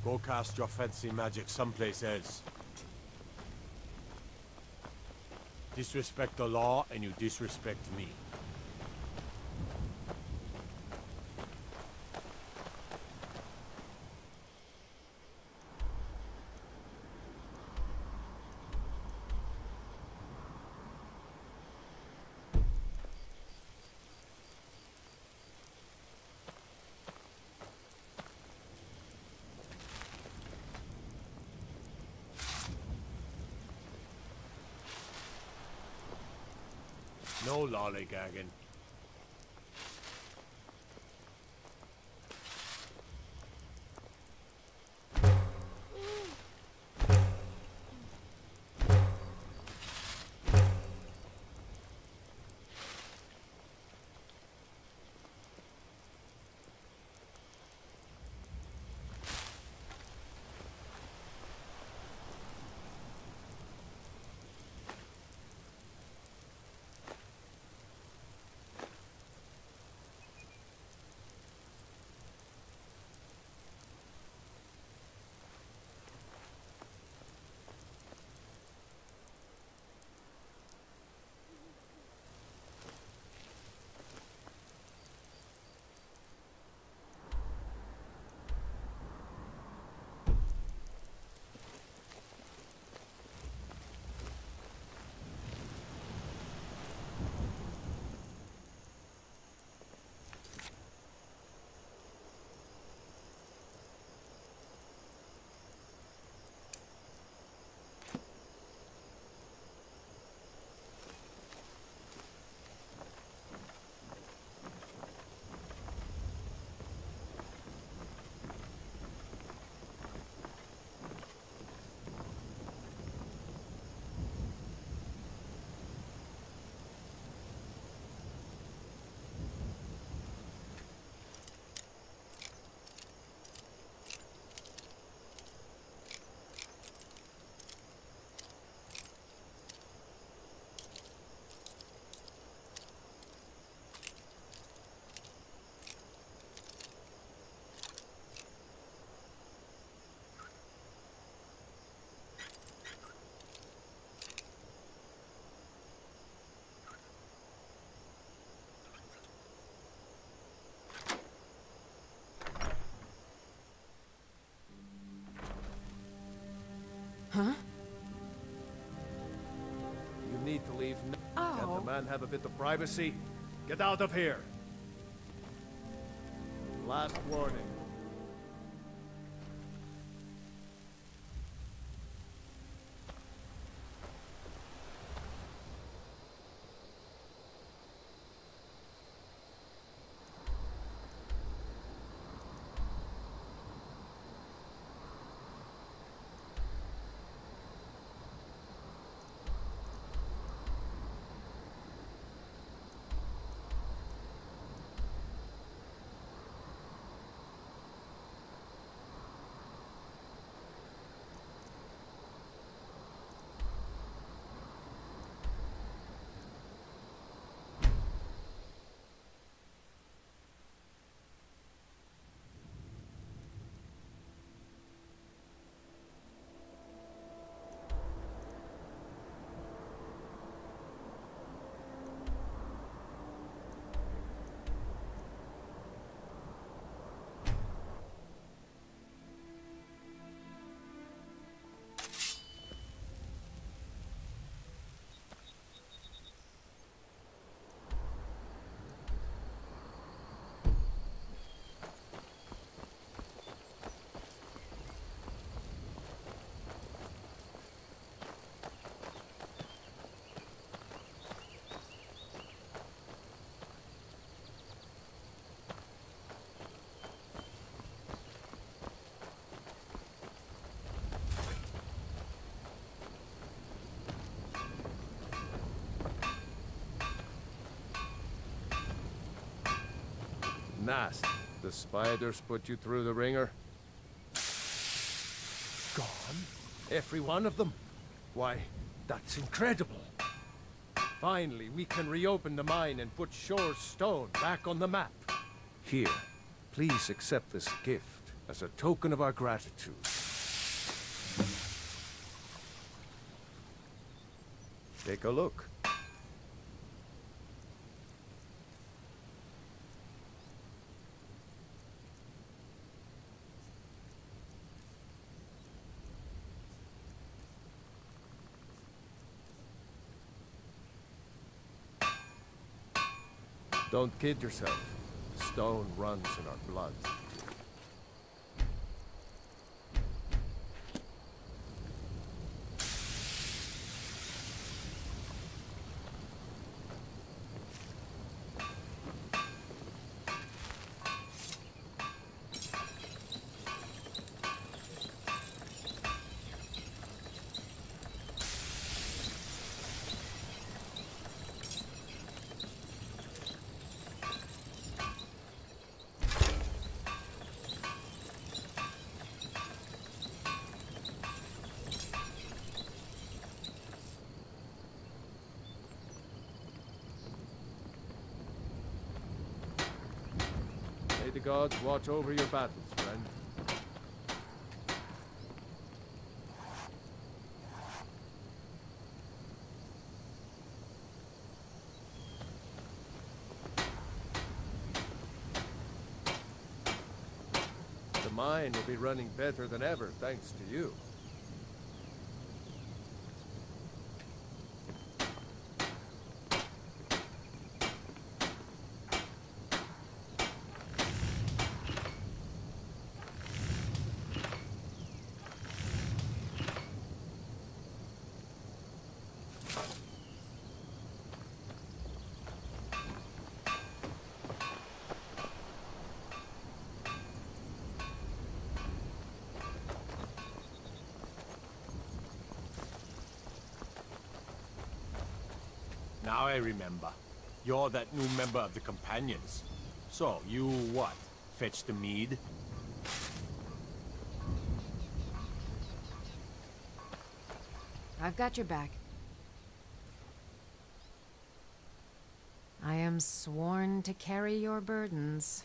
Go cast your fancy magic someplace else. Disrespect the law, and you disrespect me. No lollygagging. Huh? You need to leave now. Oh. Can't the man have a bit of privacy? Get out of here! Last warning. Nast, the spiders put you through the ringer? Gone? Every one of them? Why, that's incredible. Finally, we can reopen the mine and put Shore's stone back on the map. Here, please accept this gift as a token of our gratitude. Take a look. Don't kid yourself. Stone runs in our blood. May the gods watch over your battles, friend. The mine will be running better than ever, thanks to you. Now I remember. You're that new member of the Companions. So, you what? Fetch the mead? I've got your back. I am sworn to carry your burdens.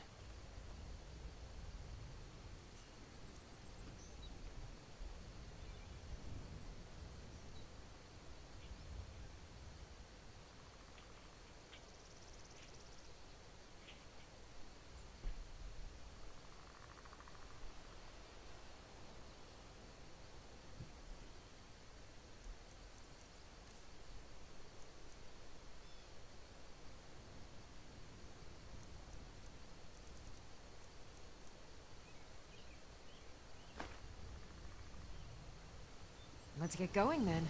Let's get going then.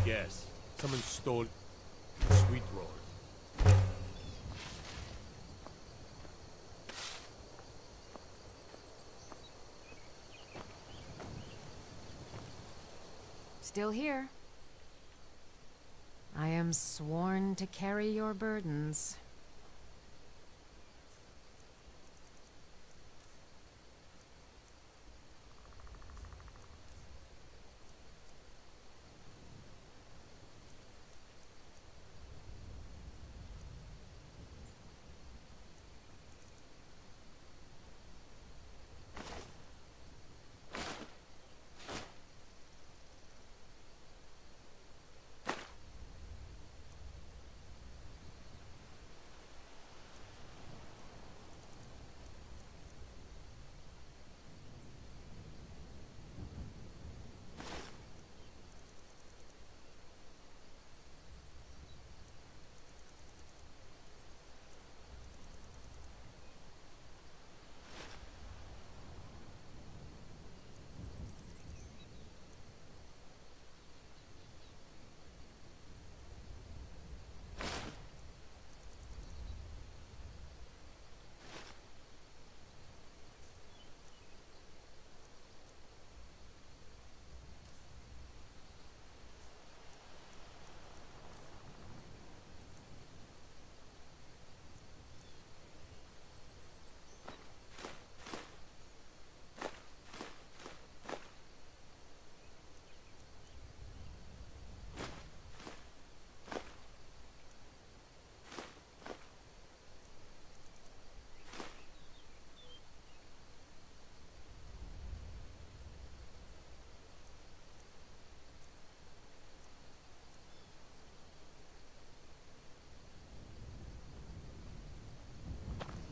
Yes, someone stole sweet roll. Still here. I am sworn to carry your burdens.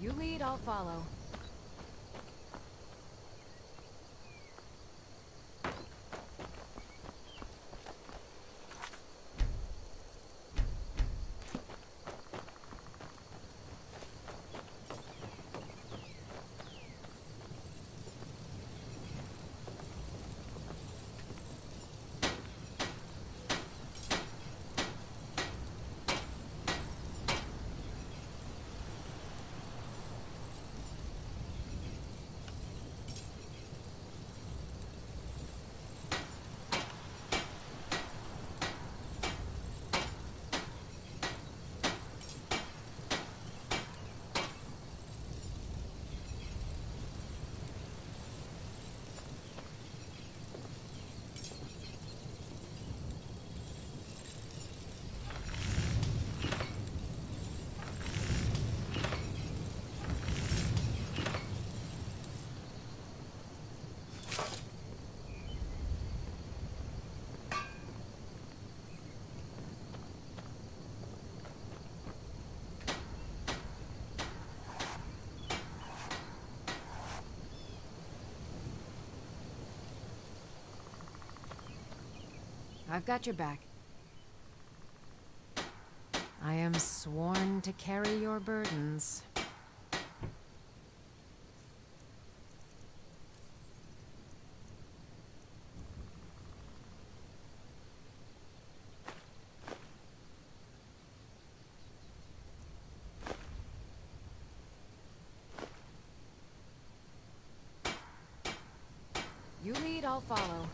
You lead, I'll follow. I've got your back. I am sworn to carry your burdens. You lead, I'll follow.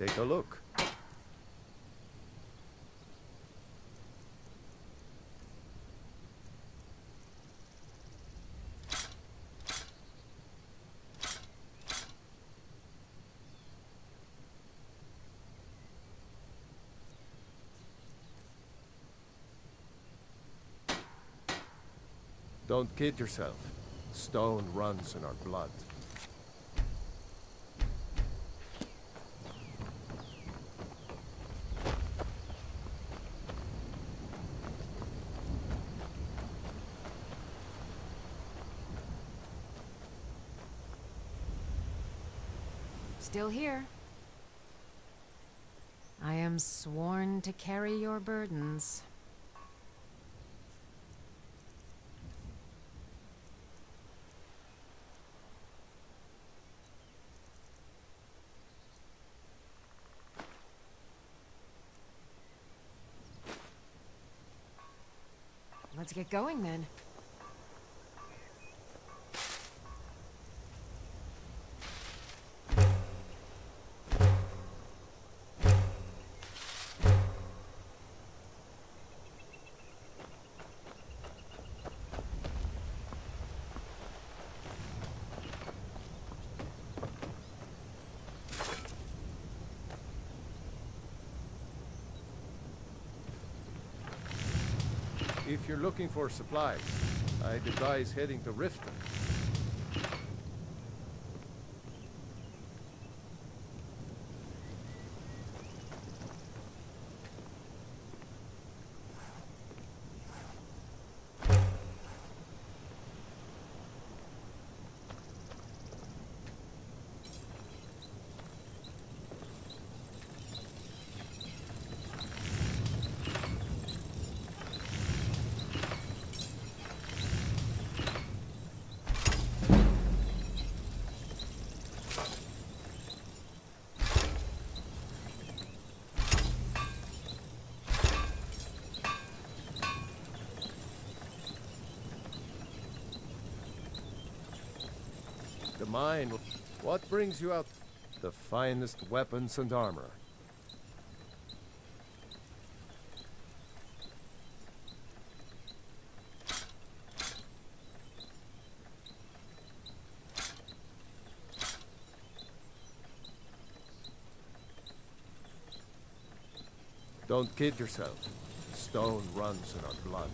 Take a look. Don't kid yourself. Stone runs in our blood. Still here. I am sworn to carry your burdens. Let's get going then. If you're looking for supplies, I'd advise heading to Riften. The mine. What brings you out? The finest weapons and armor. Don't kid yourself. Stone runs in our blood.